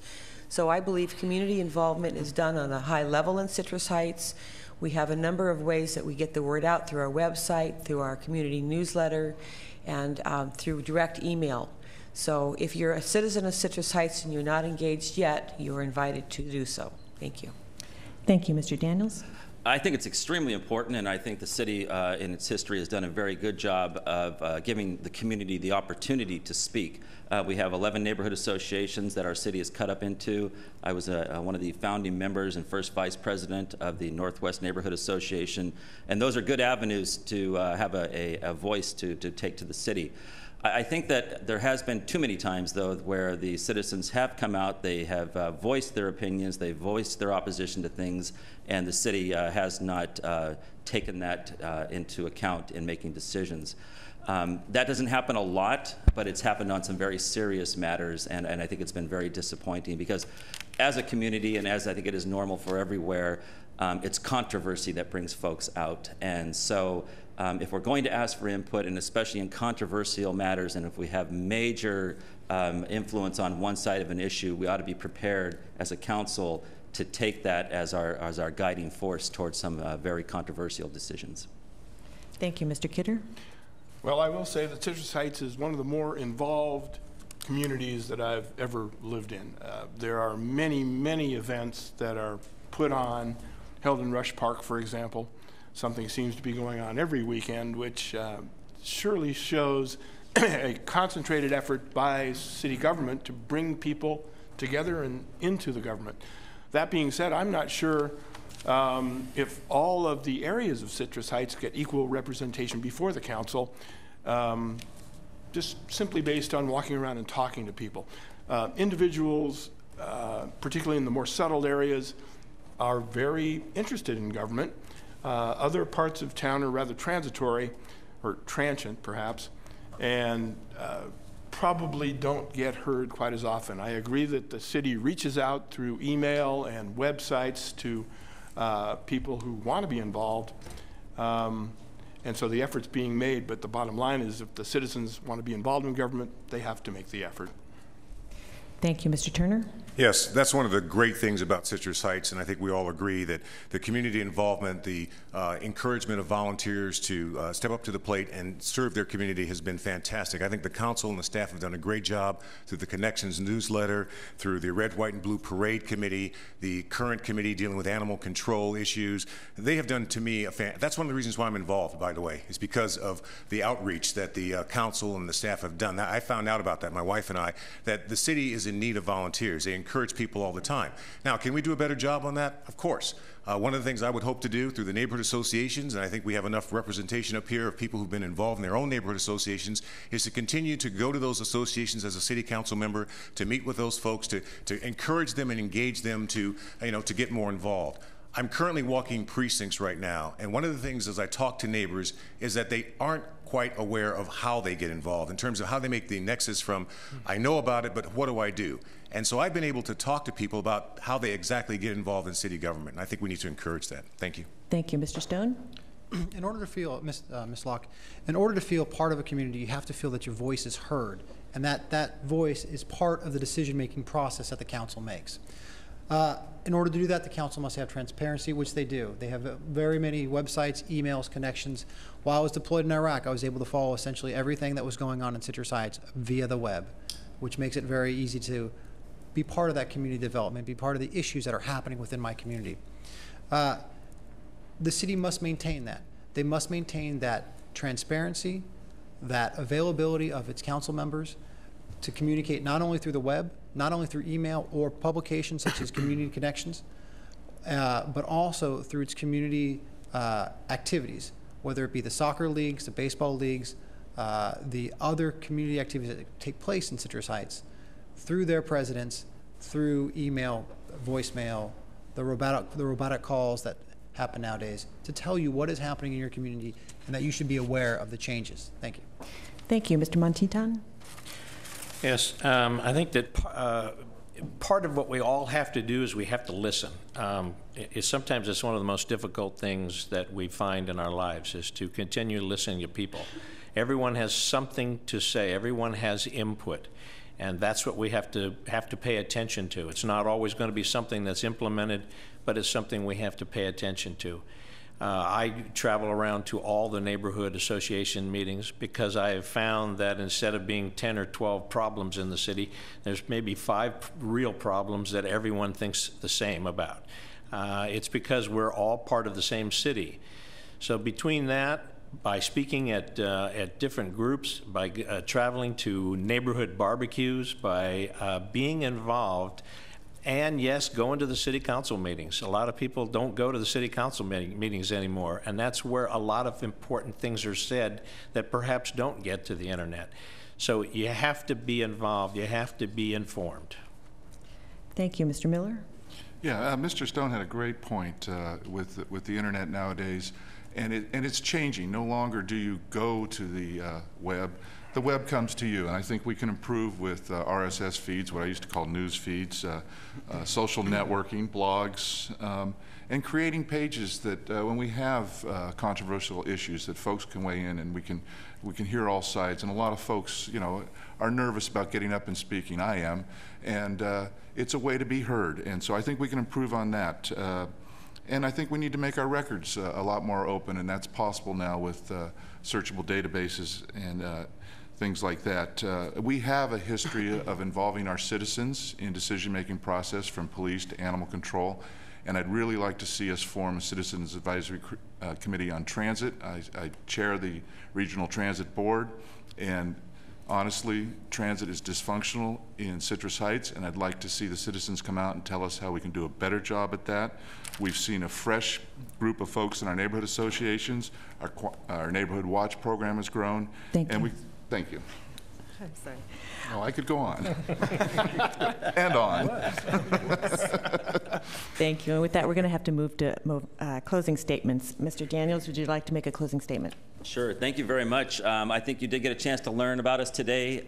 So I believe community involvement is done on a high level in Citrus Heights. We have a number of ways that we get the word out through our website, through our community newsletter, and through direct email. So if you're a citizen of Citrus Heights and you're not engaged yet, you're invited to do so. Thank you. Thank you, Mr. Daniels. I think it's extremely important, and I think the city in its history has done a very good job of giving the community the opportunity to speak. We have 11 neighborhood associations that our city is cut up into. I was one of the founding members and first vice president of the Northwest Neighborhood Association, and those are good avenues to have a voice to take to the city. I think that there has been too many times, though, where the citizens have come out, they have voiced their opinions, they've voiced their opposition to things, and the city has not taken that into account in making decisions. That doesn't happen a lot, but it's happened on some very serious matters, and I think it's been very disappointing because as a community, and as I think it is normal for everywhere, it's controversy that brings folks out. And so if we're going to ask for input, and especially in controversial matters, and if we have major influence on one side of an issue, we ought to be prepared as a council to take that as our guiding force towards some very controversial decisions. Thank you, Mr. Kidder. Well, I will say that Citrus Heights is one of the more involved communities that I've ever lived in. There are many, many events that are put on, held in Rush Park, for example. Something seems to be going on every weekend, which surely shows a concentrated effort by city government to bring people together and into the government. That being said, I'm not sure if all of the areas of Citrus Heights get equal representation before the council, just simply based on walking around and talking to people. Individuals, particularly in the more settled areas, are very interested in government. Other parts of town are rather transitory, or transient perhaps, and probably don't get heard quite as often. I agree that the city reaches out through email and websites to people who want to be involved, and so the effort's being made, but the bottom line is if the citizens want to be involved in government, they have to make the effort. Thank you, Mr. Turner. Yes, that's one of the great things about Citrus Heights, and I think we all agree that the community involvement, the encouragement of volunteers to step up to the plate and serve their community has been fantastic. I think the council and the staff have done a great job through the Connections newsletter, through the Red, White, and Blue Parade Committee, the current committee dealing with animal control issues. They have done, to me, that's one of the reasons why I'm involved, by the way, is because of the outreach that the council and the staff have done. I found out about that, my wife and I, that the city is in need of volunteers. They encourage people all the time. Now, can we do a better job on that? Of course. One of the things I would hope to do through the neighborhood associations, and I think we have enough representation up here of people who've been involved in their own neighborhood associations, is to continue to go to those associations as a city council member, to meet with those folks, to encourage them and engage them to get more involved. I'm currently walking precincts right now, and one of the things as I talk to neighbors is that they aren't quite aware of how they get involved in terms of how they make the nexus from I know about it, but what do I do? And so I've been able to talk to people about how they exactly get involved in city government, and I think we need to encourage that. Thank you. Thank you, Mr. Stone. In order to feel, Ms. Locke, in order to feel part of a community, you have to feel that your voice is heard, and that voice is part of the decision-making process that the council makes. In order to do that, the council must have transparency, which they do. They have very many websites, emails, connections. While I was deployed in Iraq, I was able to follow essentially everything that was going on in Citrus Heights via the web, which makes it very easy to be part of that community development, be part of the issues that are happening within my community. The city must maintain that. They must maintain that transparency, that availability of its council members to communicate not only through the web, not only through email or publications such as Community Connections, but also through its community activities, whether it be the soccer leagues, the baseball leagues, the other community activities that take place in Citrus Heights, through their presidents, through email, voicemail, the robotic calls that happen nowadays, to tell you what is happening in your community and that you should be aware of the changes. Thank you. Thank you. Mr. Montitan? Yes, I think that part of what we all have to do is we have to listen. Sometimes it's one of the most difficult things that we find in our lives, is to continue listening to people. Everyone has something to say. Everyone has input. And that's what we have to pay attention to. It's not always going to be something that's implemented, but it's something we have to pay attention to. I travel around to all the neighborhood association meetings because I have found that instead of being 10 or 12 problems in the city, there's maybe 5 real problems that everyone thinks the same about. It's because we're all part of the same city. So between that, by speaking at different groups, by traveling to neighborhood barbecues, by being involved, and yes, going to the city council meetings. A lot of people don't go to the city council meetings anymore, and that's where a lot of important things are said that perhaps don't get to the internet. So you have to be involved, you have to be informed. Thank you. Mr. Miller? Yeah, Mr. Stone had a great point with the internet nowadays, and it's changing. No longer do you go to the web. The web comes to you, and I think we can improve with RSS feeds, what I used to call news feeds, social networking, blogs, and creating pages that when we have controversial issues that folks can weigh in and we can hear all sides. And a lot of folks, are nervous about getting up and speaking. I am, and it's a way to be heard. And so I think we can improve on that. And I think we need to make our records a lot more open, and that's possible now with searchable databases and things like that. We have a history of involving our citizens in decision-making process, from police to animal control, and I'd really like to see us form a Citizens Advisory Committee on Transit. I chair the Regional Transit Board, and honestly, transit is dysfunctional in Citrus Heights, and I'd like to see the citizens come out and tell us how we can do a better job at that. We've seen a fresh group of folks in our neighborhood associations. Our Neighborhood Watch program has grown. Thank you. Thank you. I'm sorry. Oh, I could go on. And on. Thank you. And with that, we're going to have to move to closing statements. Mr. Daniels, would you like to make a closing statement? Sure. Thank you very much. I think you did get a chance to learn about us today.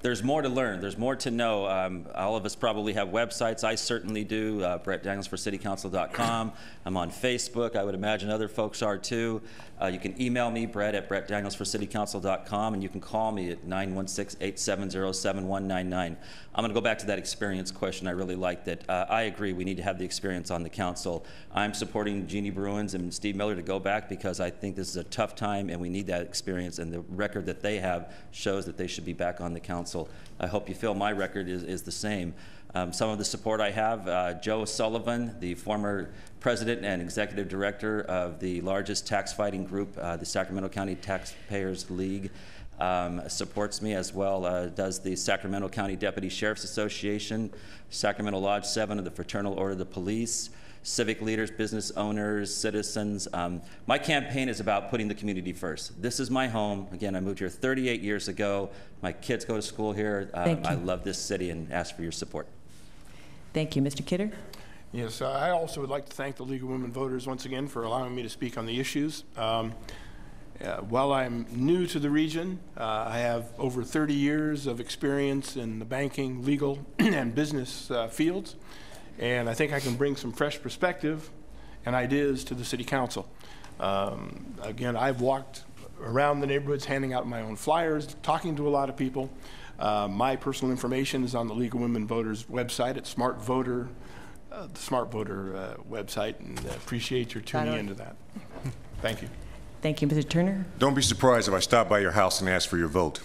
There's more to learn. There's more to know. All of us probably have websites. I certainly do. BrettDanielsForCityCouncil.com. I'm on Facebook. I would imagine other folks are too. You can email me, Brett at BrettDanielsForCityCouncil.com, and you can call me at 916-870-7199. I'm going to go back to that experience question. I really liked it. I agree. We need to have the experience on the council. I'm supporting Jeannie Bruins and Steve Miller to go back because I think this is a tough time and we need that experience, and the record that they have shows that they should be back on the council. I hope you feel my record is the same. Some of the support I have, Joe Sullivan, the former president and executive director of the largest tax fighting group, the Sacramento County Taxpayers League, supports me, as well does the Sacramento County Deputy Sheriff's Association, Sacramento Lodge 7 of the Fraternal Order of the Police, civic leaders, business owners, citizens. My campaign is about putting the community first. This is my home. Again, I moved here 38 years ago. My kids go to school here. I love this city and ask for your support. Thank you. Mr. Kidder? Yes, I also would like to thank the League of Women Voters once again for allowing me to speak on the issues. While I'm new to the region, I have over 30 years of experience in the banking, legal, and business fields. And I think I can bring some fresh perspective and ideas to the City Council. Again, I've walked around the neighborhoods handing out my own flyers, talking to a lot of people. My personal information is on the League of Women Voters website at Smart Voter, the Smart Voter website, and appreciate your tuning into that. Thank you. Thank you. Mr. Turner? Don't be surprised if I stop by your house and ask for your vote.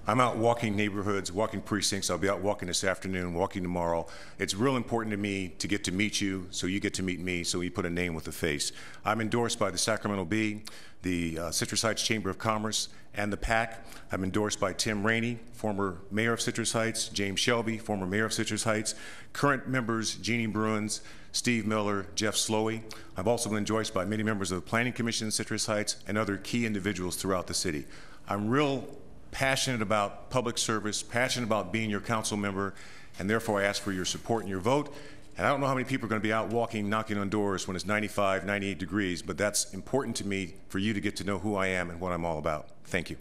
I'm out walking neighborhoods, walking precincts. I'll be out walking this afternoon, walking tomorrow. It's real important to me to get to meet you, so you get to meet me, so we put a name with a face. I'm endorsed by the Sacramento Bee, the Citrus Heights Chamber of Commerce, and the PAC. I'm endorsed by Tim Rainey, former mayor of Citrus Heights, James Shelby, former mayor of Citrus Heights, current members Jeannie Bruins, Steve Miller, Jeff Slowey. I've also been endorsed by many members of the Planning Commission in Citrus Heights and other key individuals throughout the city. I'm real passionate about public service, passionate about being your council member, and therefore I ask for your support and your vote. And I don't know how many people are going to be out walking, knocking on doors when it's 95, 98 degrees, but that's important to me for you to get to know who I am and what I'm all about. Thank you.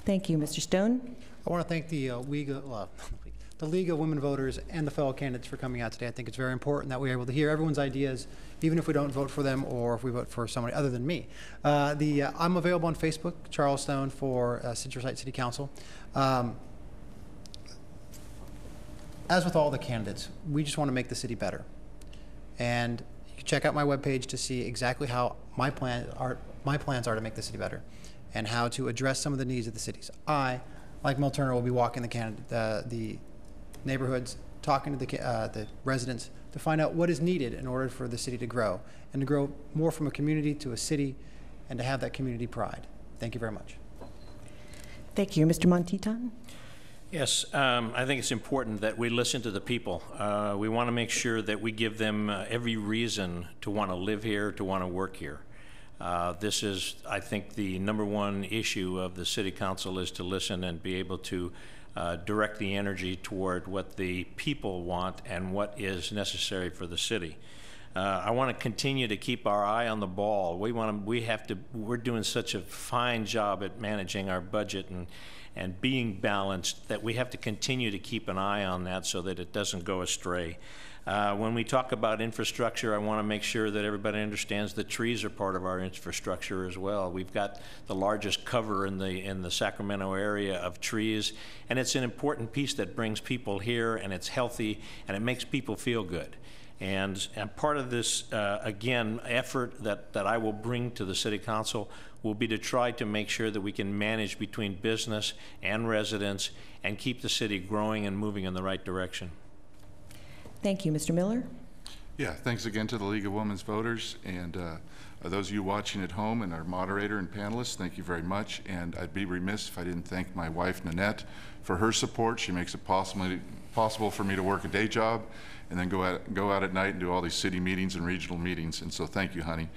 Thank you. Mr. Stone? I want to thank the the League of Women Voters and the fellow candidates for coming out today. I think it's very important that we're able to hear everyone's ideas, even if we don't vote for them or if we vote for somebody other than me. I'm available on Facebook, Charles Stone for Citrus Heights City Council. As with all the candidates, we just want to make the city better. And you can check out my webpage to see exactly how my plans are to make the city better and how to address some of the needs of the cities. I, like Mel Turner, will be walking the neighborhoods, talking to the residents to find out what is needed in order for the city to grow and to grow more from a community to a city and to have that community pride. Thank you very much. Thank you. Mr. Montiton? Yes, I think it's important that we listen to the people. We want to make sure that we give them every reason to want to live here, to want to work here. This is, I think, the #1 issue of the City Council is to listen and be able to direct the energy toward what the people want and what is necessary for the city. I want to continue to keep our eye on the ball. We're doing such a fine job at managing our budget and being balanced that we have to continue to keep an eye on that so that it doesn't go astray. When we talk about infrastructure, I want to make sure that everybody understands that trees are part of our infrastructure as well. We've got the largest cover in the Sacramento area of trees, and it's an important piece that brings people here, and it's healthy, and it makes people feel good. And part of this, again, effort that I will bring to the City Council will be to try to make sure that we can manage between business and residents and keep the city growing and moving in the right direction. Thank you. Mr. Miller? Yeah, thanks again to the League of Women's Voters, and those of you watching at home and our moderator and panelists, thank you very much. And I'd be remiss if I didn't thank my wife, Nanette, for her support. She makes it possible for me to work a day job and then go out at night and do all these city meetings and regional meetings, and so thank you, honey.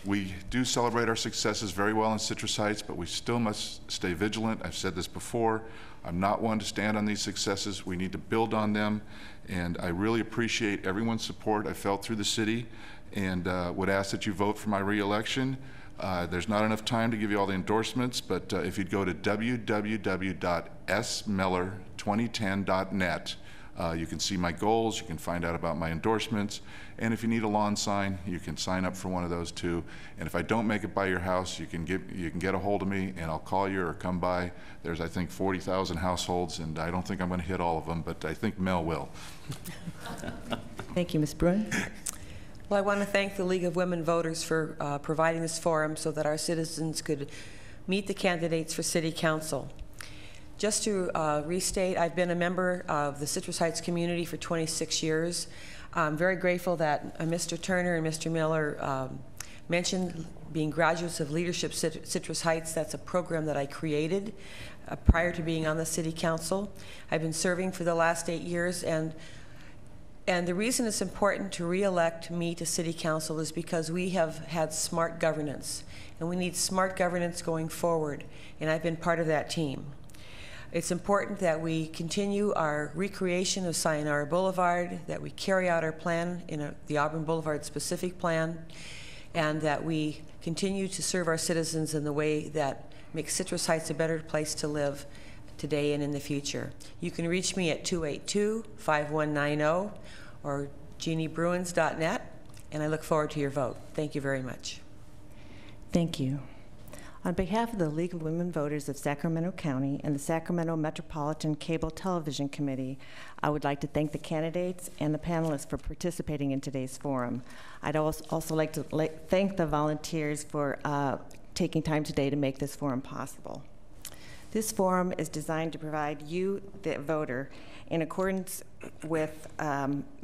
We do celebrate our successes very well in Citrus Heights, but we still must stay vigilant. I've said this before. I'm not one to stand on these successes. We need to build on them, and I really appreciate everyone's support I felt through the city, and would ask that you vote for my re-election. There's not enough time to give you all the endorsements, but if you'd go to www.smiller2010.net, you can see my goals, you can find out about my endorsements, and if you need a lawn sign, you can sign up for one of those too. And if I don't make it by your house, you can get a hold of me, and I'll call you or come by. There's, I think, 40,000 households, and I don't think I'm going to hit all of them, but I think Mel will. Thank you. Ms. Bruin? Well, I want to thank the League of Women Voters for providing this forum so that our citizens could meet the candidates for City Council. Just to restate, I've been a member of the Citrus Heights community for 26 years. I'm very grateful that Mr. Turner and Mr. Miller mentioned being graduates of Leadership Citrus Heights. That's a program that I created prior to being on the City Council. I've been serving for the last 8 years, and the reason it's important to re-elect me to City Council is because we have had smart governance, and we need smart governance going forward, and I've been part of that team. It's important that we continue our recreation of Sayonara Boulevard, that we carry out our plan in the Auburn Boulevard specific plan, and that we continue to serve our citizens in the way that makes Citrus Heights a better place to live today and in the future. You can reach me at 282-5190 or jeanniebruins.net, and I look forward to your vote. Thank you very much. Thank you. On behalf of the League of Women Voters of Sacramento County and the Sacramento Metropolitan Cable Television Committee, I would like to thank the candidates and the panelists for participating in today's forum. I'd also like to thank the volunteers for taking time today to make this forum possible. This forum is designed to provide you, the voter, in accordance with,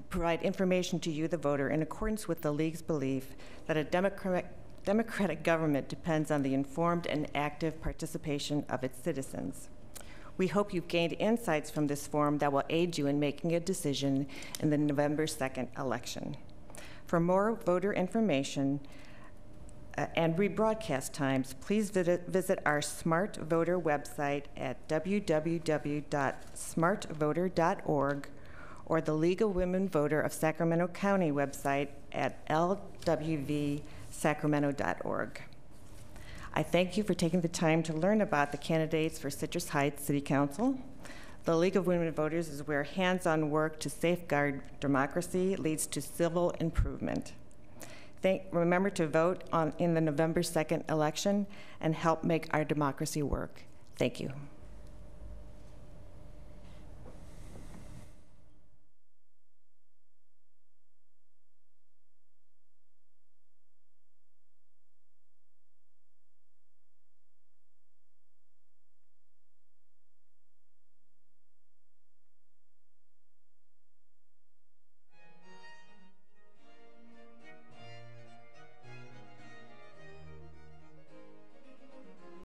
provide information to you, the voter, in accordance with the League's belief that a democratic government depends on the informed and active participation of its citizens. We hope you've gained insights from this forum that will aid you in making a decision in the November 2nd election. For more voter information and rebroadcast times, please visit our Smart Voter website at www.smartvoter.org or the League of Women Voter of Sacramento County website at LWV.sacramento.org. I thank you for taking the time to learn about the candidates for Citrus Heights City Council. The League of Women Voters is where hands-on work to safeguard democracy leads to civil improvement. Remember to vote in the November 2nd election and help make our democracy work. Thank you.